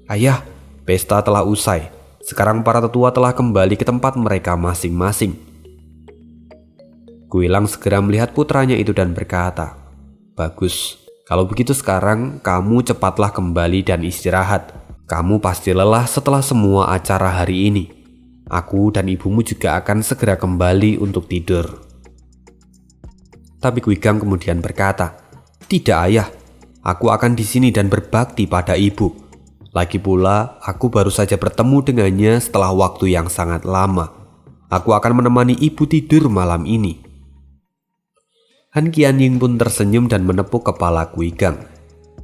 A: "Ayah, pesta telah usai. Sekarang para tetua telah kembali ke tempat mereka masing-masing." Kuilang segera melihat putranya itu dan berkata, "Bagus. Kalau begitu sekarang kamu cepatlah kembali dan istirahat. Kamu pasti lelah setelah semua acara hari ini. Aku dan ibumu juga akan segera kembali untuk tidur." Tapi Kuigang kemudian berkata, "Tidak ayah, aku akan di sini dan berbakti pada ibu. Lagi pula aku baru saja bertemu dengannya setelah waktu yang sangat lama. Aku akan menemani ibu tidur malam ini." Han Qian Ying pun tersenyum dan menepuk kepala Kuigang.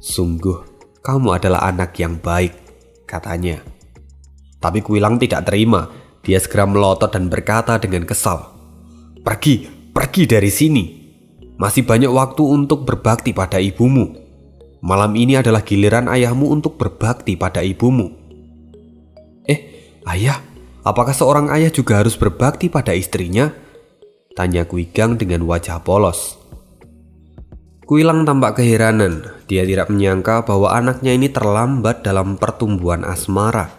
A: "Sungguh, kamu adalah anak yang baik," katanya. Tapi Kuilang tidak terima. Dia segera melotot dan berkata dengan kesal, Pergi dari sini. Masih banyak waktu untuk berbakti pada ibumu. Malam ini adalah giliran ayahmu untuk berbakti pada ibumu." Ayah, apakah seorang ayah juga harus berbakti pada istrinya?" tanya Kuigang dengan wajah polos. Kuilang tampak keheranan. Dia tidak menyangka bahwa anaknya ini terlambat dalam pertumbuhan asmara.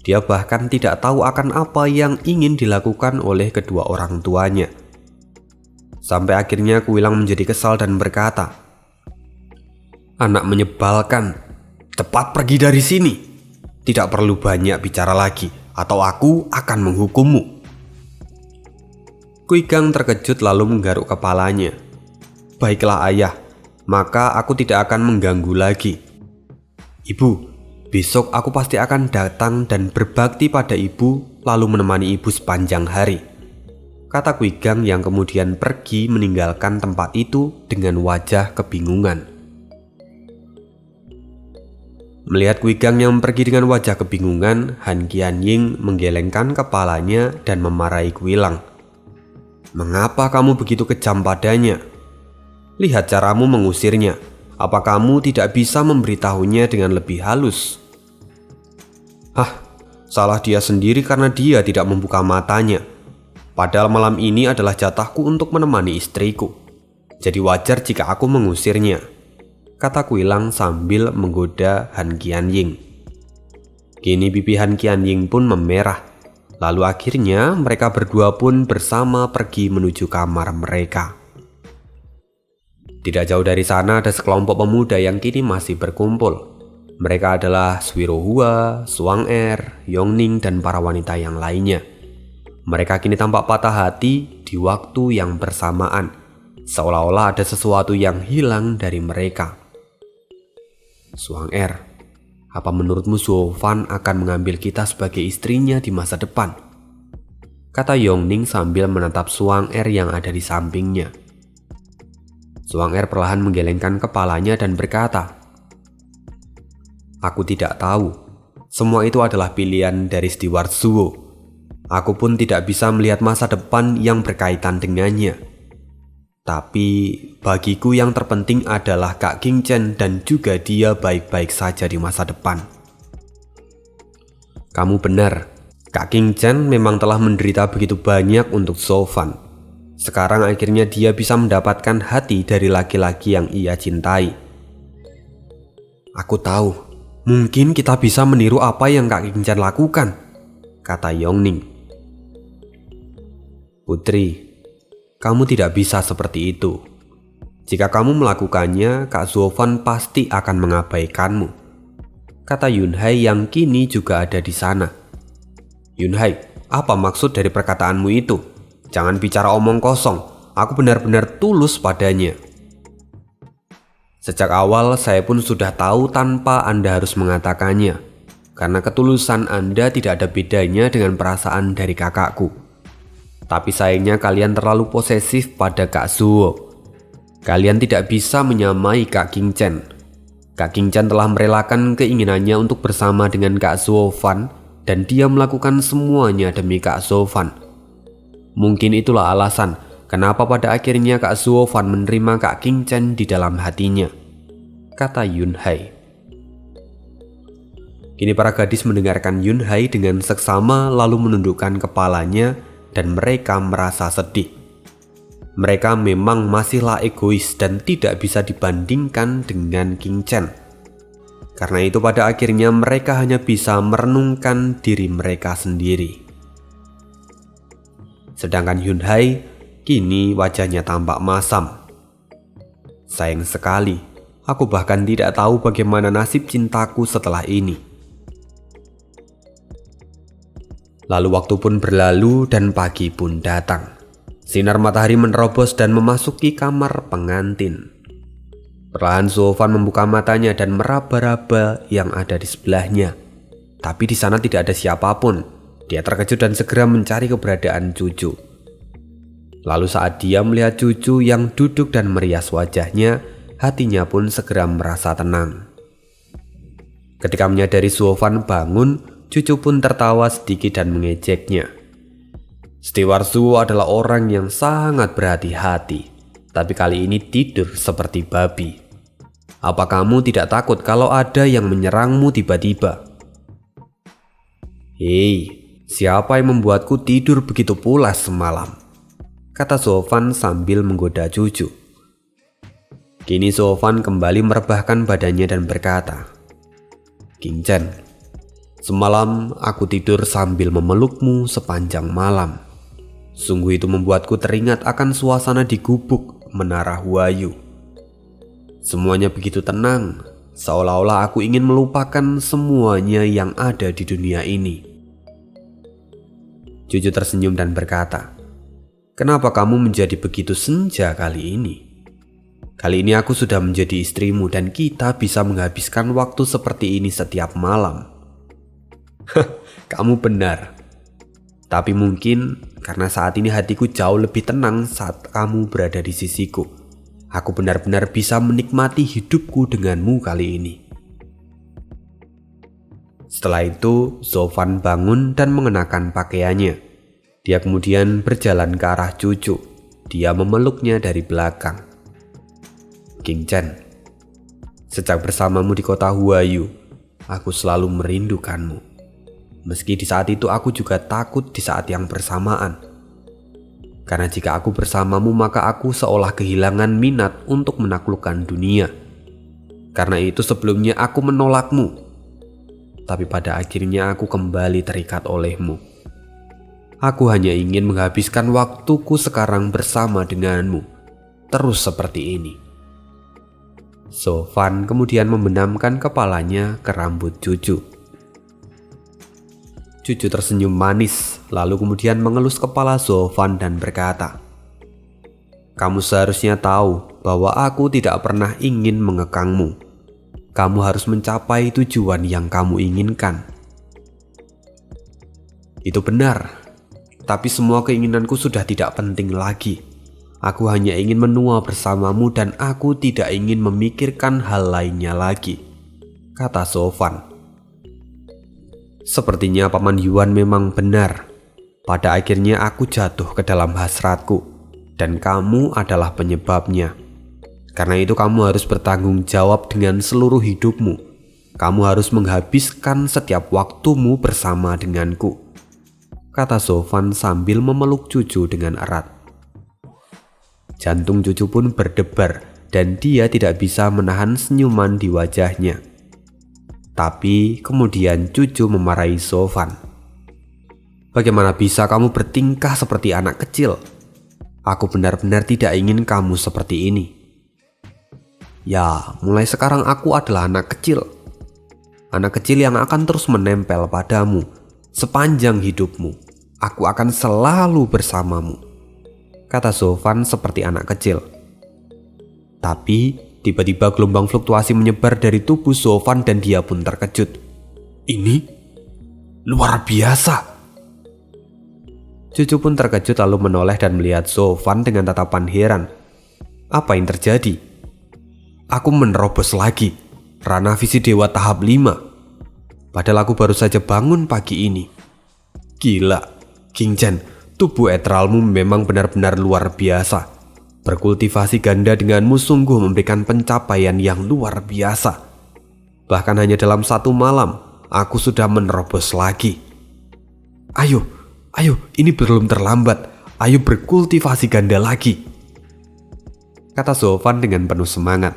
A: Dia bahkan tidak tahu akan apa yang ingin dilakukan oleh kedua orang tuanya. Sampai akhirnya Kuilang menjadi kesal dan berkata, "Anak menyebalkan, cepat pergi dari sini. Tidak perlu banyak bicara lagi, atau aku akan menghukummu." Kuigang terkejut lalu menggaruk kepalanya. "Baiklah ayah, maka aku tidak akan mengganggu lagi. Ibu, besok aku pasti akan datang dan berbakti pada ibu lalu menemani ibu sepanjang hari," kata Kuigang yang kemudian pergi meninggalkan tempat itu dengan wajah kebingungan. Melihat Kuigang yang pergi dengan wajah kebingungan, Han Qian Ying menggelengkan kepalanya dan memarahi Kuilang. "Mengapa kamu begitu kejam padanya? Lihat caramu mengusirnya. Apa kamu tidak bisa memberitahunya dengan lebih halus?" Salah dia sendiri karena dia tidak membuka matanya. Padahal malam ini adalah jatahku untuk menemani istriku. Jadi wajar jika aku mengusirnya," kata Kuilang sambil menggoda Han Qian Ying. Kini pipi Han Qian Ying pun memerah. Lalu akhirnya mereka berdua pun bersama pergi menuju kamar mereka. Tidak jauh dari sana ada sekelompok pemuda yang kini masih berkumpul. Mereka adalah Swiro Hua, Suang Er, Yongning, dan para wanita yang lainnya. Mereka kini tampak patah hati di waktu yang bersamaan, seolah-olah ada sesuatu yang hilang dari mereka. "Suang Er, apa menurutmu Zofan akan mengambil kita sebagai istrinya di masa depan?" kata Yongning sambil menatap Suang Er yang ada di sampingnya. Suang Er perlahan menggelengkan kepalanya dan berkata, "Aku tidak tahu. Semua itu adalah pilihan dari Steward Suo. Aku pun tidak bisa melihat masa depan yang berkaitan dengannya. Tapi bagiku yang terpenting adalah Kak King Chen dan juga dia baik-baik saja di masa depan." "Kamu benar. Kak King Chen memang telah menderita begitu banyak untuk Zofan. Sekarang akhirnya dia bisa mendapatkan hati dari laki-laki yang ia cintai. Aku tahu, Mungkin kita bisa meniru apa yang Kak King-chan lakukan, kata Yongning. Putri, kamu tidak bisa seperti itu. Jika kamu melakukannya, Kak Zuofan pasti akan mengabaikanmu, kata Yunhai yang kini juga ada di sana. Yunhai, apa maksud dari perkataanmu itu? Jangan bicara omong kosong, aku benar-benar tulus padanya. Sejak awal saya pun sudah tahu tanpa Anda harus mengatakannya, karena ketulusan Anda tidak ada bedanya dengan perasaan dari kakakku. Tapi sayangnya kalian terlalu posesif pada Kak Zuo. Kalian tidak bisa menyamai Kak King-chan. Kak King-chan telah merelakan keinginannya untuk bersama dengan Kak Zuofan, dan dia melakukan semuanya demi Kak Zuofan. Mungkin itulah alasan kenapa pada akhirnya Kak Zuofan menerima Kak King-chan di dalam hatinya, kata Yunhai. Kini para gadis mendengarkan Yunhai dengan seksama lalu menundukkan kepalanya dan mereka merasa sedih. Mereka memang masihlah egois dan tidak bisa dibandingkan dengan King-chan. Karena itu pada akhirnya mereka hanya bisa merenungkan diri mereka sendiri. Sedangkan Yunhai kini wajahnya tampak masam. Sayang sekali, aku bahkan tidak tahu bagaimana nasib cintaku setelah ini. Lalu waktu pun berlalu dan pagi pun datang. Sinar matahari menerobos dan memasuki kamar pengantin. Perlahan Zuofan membuka matanya dan meraba-raba yang ada di sebelahnya. Tapi di sana tidak ada siapapun. Dia terkejut dan segera mencari keberadaan cucu. Lalu saat dia melihat cucu yang duduk dan merias wajahnya, hatinya pun segera merasa tenang. Ketika menyadari Zuofan bangun, cucu pun tertawa sedikit dan mengejeknya. Stiwarsu adalah orang yang sangat berhati-hati, tapi kali ini tidur seperti babi. Apa kamu tidak takut kalau ada yang menyerangmu tiba-tiba? Hei, siapa yang membuatku tidur begitu pulas semalam? Kata Zuofan sambil menggoda cucu. Kini Zuofan kembali merebahkan badannya dan berkata, King-chan, semalam aku tidur sambil memelukmu sepanjang malam. Sungguh itu membuatku teringat akan suasana di gubuk Menara Huayu. Semuanya begitu tenang, seolah-olah aku ingin melupakan semuanya yang ada di dunia ini. Cucu tersenyum dan berkata, kenapa kamu menjadi begitu senja kali ini? Kali ini aku sudah menjadi istrimu dan kita bisa menghabiskan waktu seperti ini setiap malam. Kamu benar. Tapi mungkin karena saat ini hatiku jauh lebih tenang saat kamu berada di sisiku. Aku benar-benar bisa menikmati hidupku denganmu kali ini. Setelah itu, Zuofan bangun dan mengenakan pakaiannya. Dia kemudian berjalan ke arah cucu. Dia memeluknya dari belakang. King-chan, sejak bersamamu di kota Huayu, aku selalu merindukanmu. Meski di saat itu aku juga takut di saat yang bersamaan. Karena jika aku bersamamu maka aku seolah kehilangan minat untuk menaklukkan dunia. Karena itu sebelumnya aku menolakmu. Tapi pada akhirnya aku kembali terikat olehmu. Aku hanya ingin menghabiskan waktuku sekarang bersama denganmu. Terus seperti ini. Zuofan kemudian membenamkan kepalanya ke rambut cucu. Cucu tersenyum manis, lalu kemudian mengelus kepala Zuofan dan berkata, kamu seharusnya tahu bahwa aku tidak pernah ingin mengekangmu. Kamu harus mencapai tujuan yang kamu inginkan. Itu benar, tapi semua keinginanku sudah tidak penting lagi. Aku hanya ingin menua bersamamu dan aku tidak ingin memikirkan hal lainnya lagi, kata Zuofan. Sepertinya Paman Yuan memang benar. Pada akhirnya aku jatuh ke dalam hasratku, dan kamu adalah penyebabnya. Karena itu kamu harus bertanggung jawab dengan seluruh hidupmu. Kamu harus menghabiskan setiap waktumu bersama denganku, kata Zuofan sambil memeluk cucu dengan erat. Jantung cucu pun berdebar dan dia tidak bisa menahan senyuman di wajahnya. Tapi kemudian Cucu memarahi Sofan. Bagaimana bisa kamu bertingkah seperti anak kecil? Aku benar-benar tidak ingin kamu seperti ini. Ya, mulai sekarang aku adalah anak kecil. Anak kecil yang akan terus menempel padamu sepanjang hidupmu. Aku akan selalu bersamamu, kata Sofan seperti anak kecil. Tapi tiba-tiba gelombang fluktuasi menyebar dari tubuh Sofan dan dia pun terkejut. Ini luar biasa. Cucu pun terkejut lalu menoleh dan melihat Sofan dengan tatapan heran. Apa yang terjadi? Aku menerobos lagi ranah visi dewa tahap 5. Padahal aku baru saja bangun pagi ini. Gila, King Chen, tubuh eteralmu memang benar-benar luar biasa. Berkultivasi ganda denganmu sungguh memberikan pencapaian yang luar biasa. Bahkan hanya dalam 1 malam, aku sudah menerobos lagi. Ayo, ini belum terlambat. Ayo berkultivasi ganda lagi, kata Sofan dengan penuh semangat.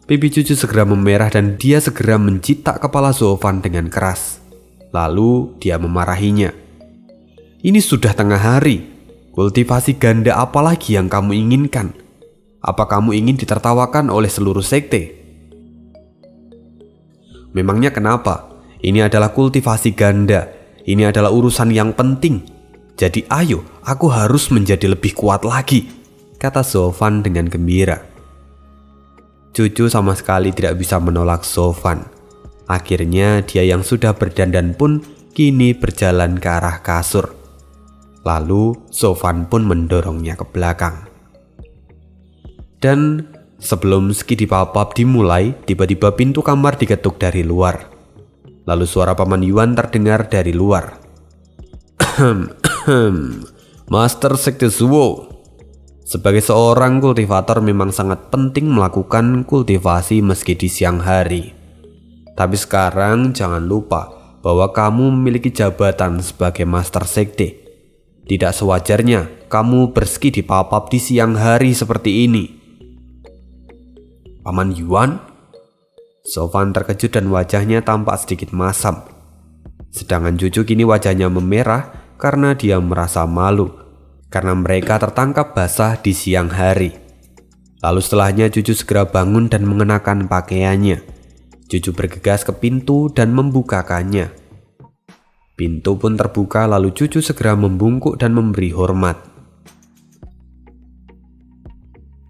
A: Pipi Cucu segera memerah dan dia segera mencitak kepala Sofan dengan keras. Lalu dia memarahinya. Ini sudah tengah hari. Kultivasi ganda apa lagi yang kamu inginkan? Apa kamu ingin ditertawakan oleh seluruh sekte? Memangnya kenapa? Ini adalah kultivasi ganda. Ini adalah urusan yang penting. Jadi ayo, aku harus menjadi lebih kuat lagi, kata Sofan dengan gembira. Cucu sama sekali tidak bisa menolak Sofan. Akhirnya dia yang sudah berdandan pun kini berjalan ke arah kasur. Lalu Sofan pun mendorongnya ke belakang. Dan sebelum skidi papap dimulai, tiba-tiba pintu kamar diketuk dari luar. Lalu suara Paman Yuan terdengar dari luar. Master Sekte Zuo. Sebagai seorang kultivator memang sangat penting melakukan kultivasi meski di siang hari. Tapi sekarang jangan lupa bahwa kamu memiliki jabatan sebagai Master Sekte. Tidak sewajarnya kamu berskidi papap di siang hari seperti ini. Paman Yuan? Sofan terkejut dan wajahnya tampak sedikit masam. Sedangkan Cucu kini wajahnya memerah karena dia merasa malu karena mereka tertangkap basah di siang hari. Lalu setelahnya Cucu segera bangun dan mengenakan pakaiannya. Cucu bergegas ke pintu dan membukakannya. Pintu pun terbuka lalu Cucu segera membungkuk dan memberi hormat.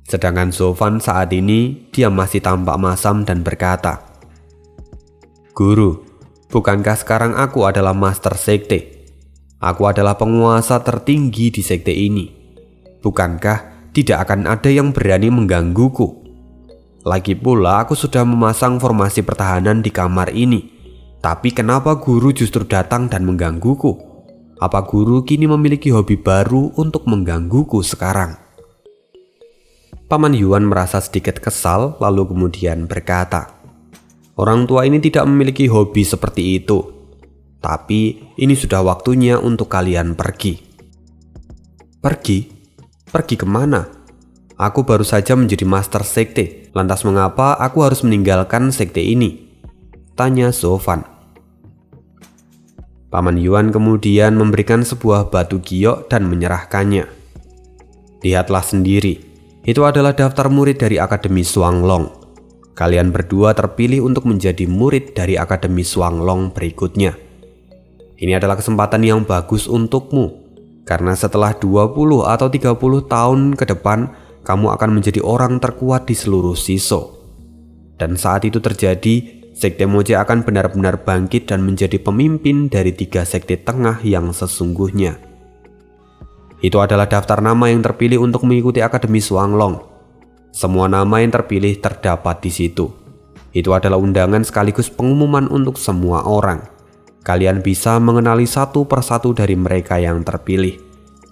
A: Sedangkan Sofan saat ini dia masih tampak masam dan berkata, Guru, bukankah sekarang aku adalah Master Sekte? Aku adalah penguasa tertinggi di sekte ini. Bukankah tidak akan ada yang berani menggangguku? Lagi pula aku sudah memasang formasi pertahanan di kamar ini. Tapi kenapa guru justru datang dan menggangguku? Apa guru kini memiliki hobi baru untuk menggangguku sekarang? Paman Yuan merasa sedikit kesal lalu kemudian berkata, orang tua ini tidak memiliki hobi seperti itu. Tapi ini sudah waktunya untuk kalian pergi. Pergi? Pergi kemana? Aku baru saja menjadi Master Sekte. Lantas mengapa aku harus meninggalkan sekte ini? Tanya Sofan. Paman Yuan kemudian memberikan sebuah batu giok dan menyerahkannya. Lihatlah sendiri, itu adalah daftar murid dari Akademi Xuanglong. Kalian berdua terpilih untuk menjadi murid dari Akademi Xuanglong berikutnya. Ini adalah kesempatan yang bagus untukmu, karena setelah 20 atau 30 tahun ke depan, kamu akan menjadi orang terkuat di seluruh Shiso. Dan saat itu terjadi, Sekte Moje akan benar-benar bangkit dan menjadi pemimpin dari 3 sekte tengah yang sesungguhnya. Itu adalah daftar nama yang terpilih untuk mengikuti Akademi Xuanglong. Semua nama yang terpilih terdapat di situ. Itu adalah undangan sekaligus pengumuman untuk semua orang. Kalian bisa mengenali satu persatu dari mereka yang terpilih.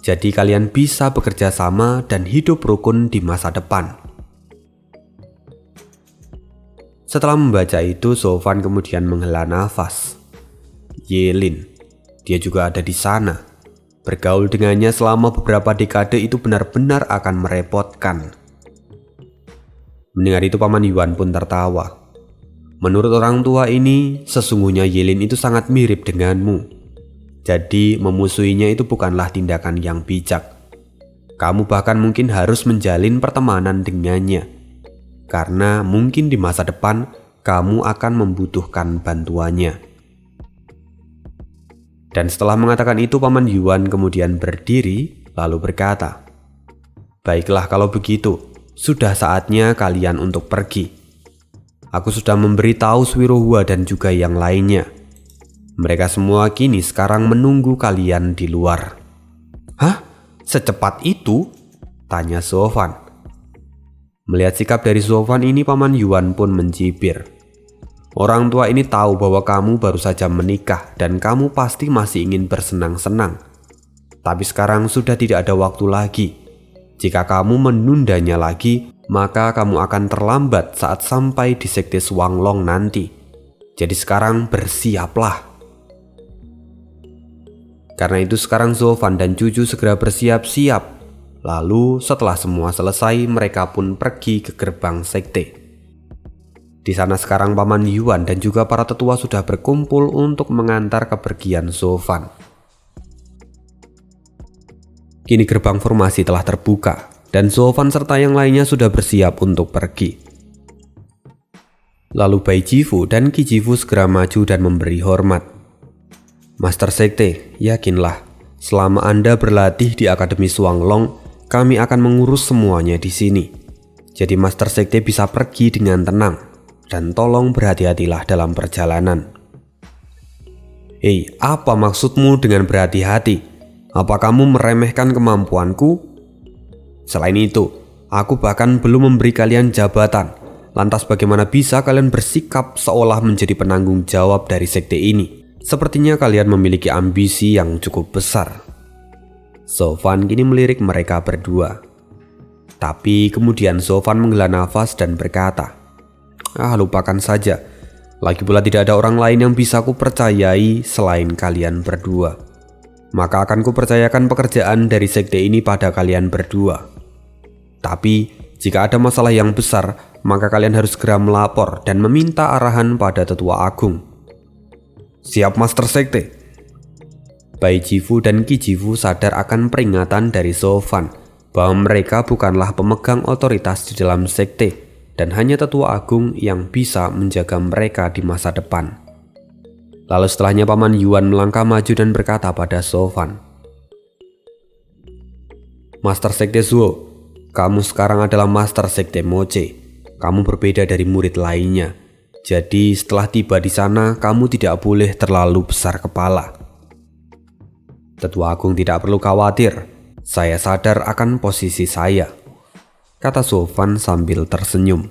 A: Jadi kalian bisa bekerja sama dan hidup rukun di masa depan. Setelah membaca itu, Sofan kemudian menghela nafas. Yelin, dia juga ada di sana. Bergaul dengannya selama beberapa dekade itu benar-benar akan merepotkan. Mendengar itu Paman Yuan pun tertawa. Menurut orang tua ini, sesungguhnya Yelin itu sangat mirip denganmu. Jadi memusuhinya itu bukanlah tindakan yang bijak. Kamu bahkan mungkin harus menjalin pertemanan dengannya, karena mungkin di masa depan kamu akan membutuhkan bantuannya. Dan setelah mengatakan itu, Paman Yuan kemudian berdiri lalu berkata, "Baiklah kalau begitu, sudah saatnya kalian untuk pergi. Aku sudah memberitahu Swirohua dan juga yang lainnya. Mereka semua kini sekarang menunggu kalian di luar." "Hah? Secepat itu?" tanya Sofan. Melihat sikap dari Sofan ini, Paman Yuan pun mencibir. "Orang tua ini tahu bahwa kamu baru saja menikah dan kamu pasti masih ingin bersenang-senang. Tapi sekarang sudah tidak ada waktu lagi. Jika kamu menundanya lagi, maka kamu akan terlambat saat sampai di Sekte Swanglong nanti. Jadi sekarang bersiaplah." Karena itu sekarang Sofan dan Cucu segera bersiap-siap. Lalu setelah semua selesai, mereka pun pergi ke gerbang sekte. Di sana sekarang Paman Yuan dan juga para tetua sudah berkumpul untuk mengantar kepergian Sofan. Kini gerbang formasi telah terbuka dan Sofan serta yang lainnya sudah bersiap untuk pergi. Lalu Bai Jifu dan Qi Jifu segera maju dan memberi hormat. "Master Sekte, yakinlah, selama Anda berlatih di Akademi Swanglong, kami akan mengurus semuanya di sini. Jadi Master Sekte bisa pergi dengan tenang dan tolong berhati-hatilah dalam perjalanan." "Hei, apa maksudmu dengan berhati-hati? Apa kamu meremehkan kemampuanku? Selain itu, aku bahkan belum memberi kalian jabatan. Lantas bagaimana bisa kalian bersikap seolah menjadi penanggung jawab dari sekte ini? Sepertinya kalian memiliki ambisi yang cukup besar." Sofan kini melirik mereka berdua. Tapi kemudian Sofan menghela nafas dan berkata, "Lupakan saja. Lagi pula tidak ada orang lain yang bisa kupercayai selain kalian berdua. Maka akan kupercayakan pekerjaan dari sekte ini pada kalian berdua. Tapi jika ada masalah yang besar, maka kalian harus segera melapor dan meminta arahan pada Tetua Agung." "Siap, Master Sekte." Bai Jifu dan Qi Jifu sadar akan peringatan dari Sofan bahwa mereka bukanlah pemegang otoritas di dalam sekte dan hanya Tetua Agung yang bisa menjaga mereka di masa depan. Lalu setelahnya Paman Yuan melangkah maju dan berkata pada Sofan, "Master Sekte Zuo, kamu sekarang adalah Master Sekte Moche. Kamu berbeda dari murid lainnya. Jadi setelah tiba di sana, kamu tidak boleh terlalu besar kepala." "Tetua Agung tidak perlu khawatir. Saya sadar akan posisi saya," kata Sofan sambil tersenyum.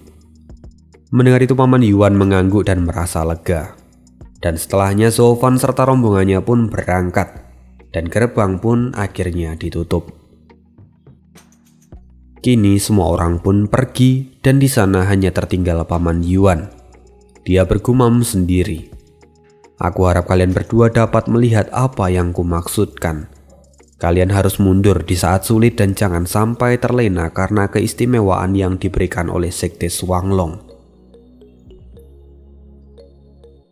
A: Mendengar itu Paman Yuan mengangguk dan merasa lega. Dan setelahnya Sofan serta rombongannya pun berangkat dan gerbang pun akhirnya ditutup. Kini semua orang pun pergi dan di sana hanya tertinggal Paman Yuan. Dia bergumam sendiri, "Aku harap kalian berdua dapat melihat apa yang kumaksudkan. Kalian harus mundur di saat sulit dan jangan sampai terlena karena keistimewaan yang diberikan oleh Sekte Swanglong."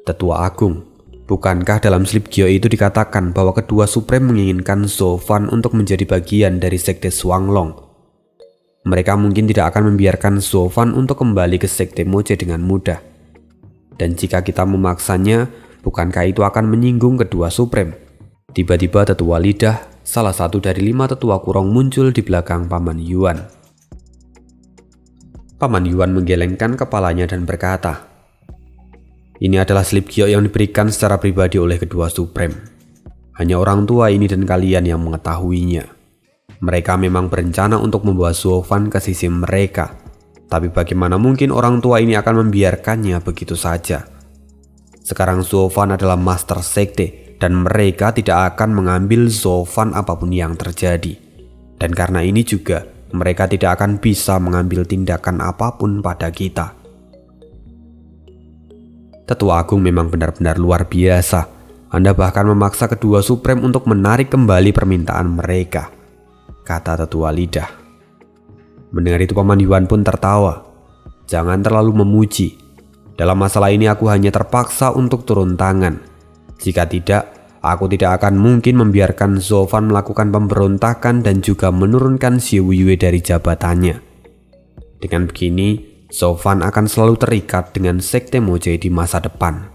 A: "Tetua Agung, bukankah dalam slip Gyo itu dikatakan bahwa kedua Supreme menginginkan Sofan untuk menjadi bagian dari Sekte Swanglong? Mereka mungkin tidak akan membiarkan Sofan untuk kembali ke Sekte Moche dengan mudah. Dan jika kita memaksanya, bukankah itu akan menyinggung kedua Supreme?" Tiba-tiba Tetua Lidah, salah satu dari 5 tetua kurong, muncul di belakang Paman Yuan. Paman Yuan menggelengkan kepalanya dan berkata, "Ini adalah slip Gyo yang diberikan secara pribadi oleh kedua Supreme. Hanya orang tua ini dan kalian yang mengetahuinya. Mereka memang berencana untuk membawa Sofan ke sisi mereka. Tapi bagaimana mungkin orang tua ini akan membiarkannya begitu saja? Sekarang Sofan adalah Master Sekte dan mereka tidak akan mengambil Sofan apapun yang terjadi. Dan karena ini juga mereka tidak akan bisa mengambil tindakan apapun pada kita." "Tetua Agung memang benar-benar luar biasa. Anda bahkan memaksa kedua Supreme untuk menarik kembali permintaan mereka," kata Tetua Lidah. Mendengar itu Paman Yuan pun tertawa. "Jangan terlalu memuji. Dalam masalah ini aku hanya terpaksa untuk turun tangan. Jika tidak, aku tidak akan mungkin membiarkan Zofan melakukan pemberontakan dan juga menurunkan Xie Wuiyue dari jabatannya. Dengan begini, Zofan akan selalu terikat dengan Sekte Mojai di masa depan.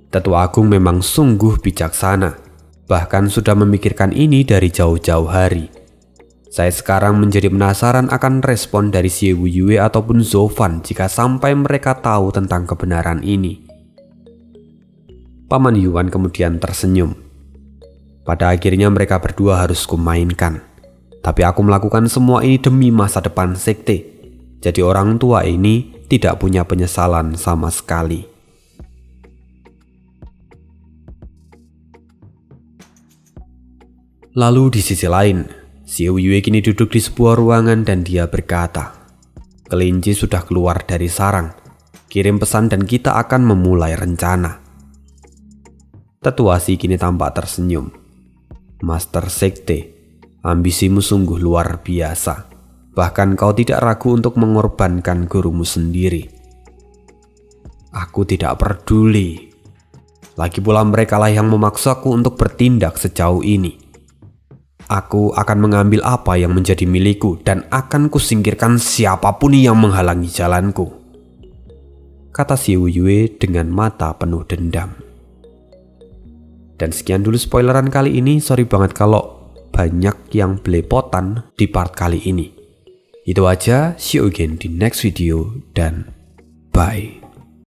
A: Tetua Agung memang sungguh bijaksana, bahkan sudah memikirkan ini dari jauh-jauh hari. Saya sekarang menjadi penasaran akan respon dari Xie Wuiyue ataupun Zofan jika sampai mereka tahu tentang kebenaran ini. Paman Yuan kemudian tersenyum. Pada akhirnya mereka berdua harus kumainkan. Tapi aku melakukan semua ini demi masa depan sekte. Jadi orang tua ini tidak punya penyesalan sama sekali. Lalu di sisi lain, Xie Wuiyue kini duduk di sebuah ruangan dan dia berkata, "Kelinci sudah keluar dari sarang. Kirim pesan dan kita akan memulai rencana." Tetua Si kini tampak tersenyum. "Master Sekte, ambisimu sungguh luar biasa. Bahkan kau tidak ragu untuk mengorbankan gurumu sendiri." "Aku tidak peduli. Lagi pula merekalah yang memaksaku untuk bertindak sejauh ini. Aku akan mengambil apa yang menjadi milikku dan akan kusingkirkan siapapun yang menghalangi jalanku," kata Xie Wuiyue dengan mata penuh dendam. Dan sekian dulu spoileran kali ini. Sorry banget kalau banyak yang belepotan di part kali ini. Itu aja, see you again di next video dan bye.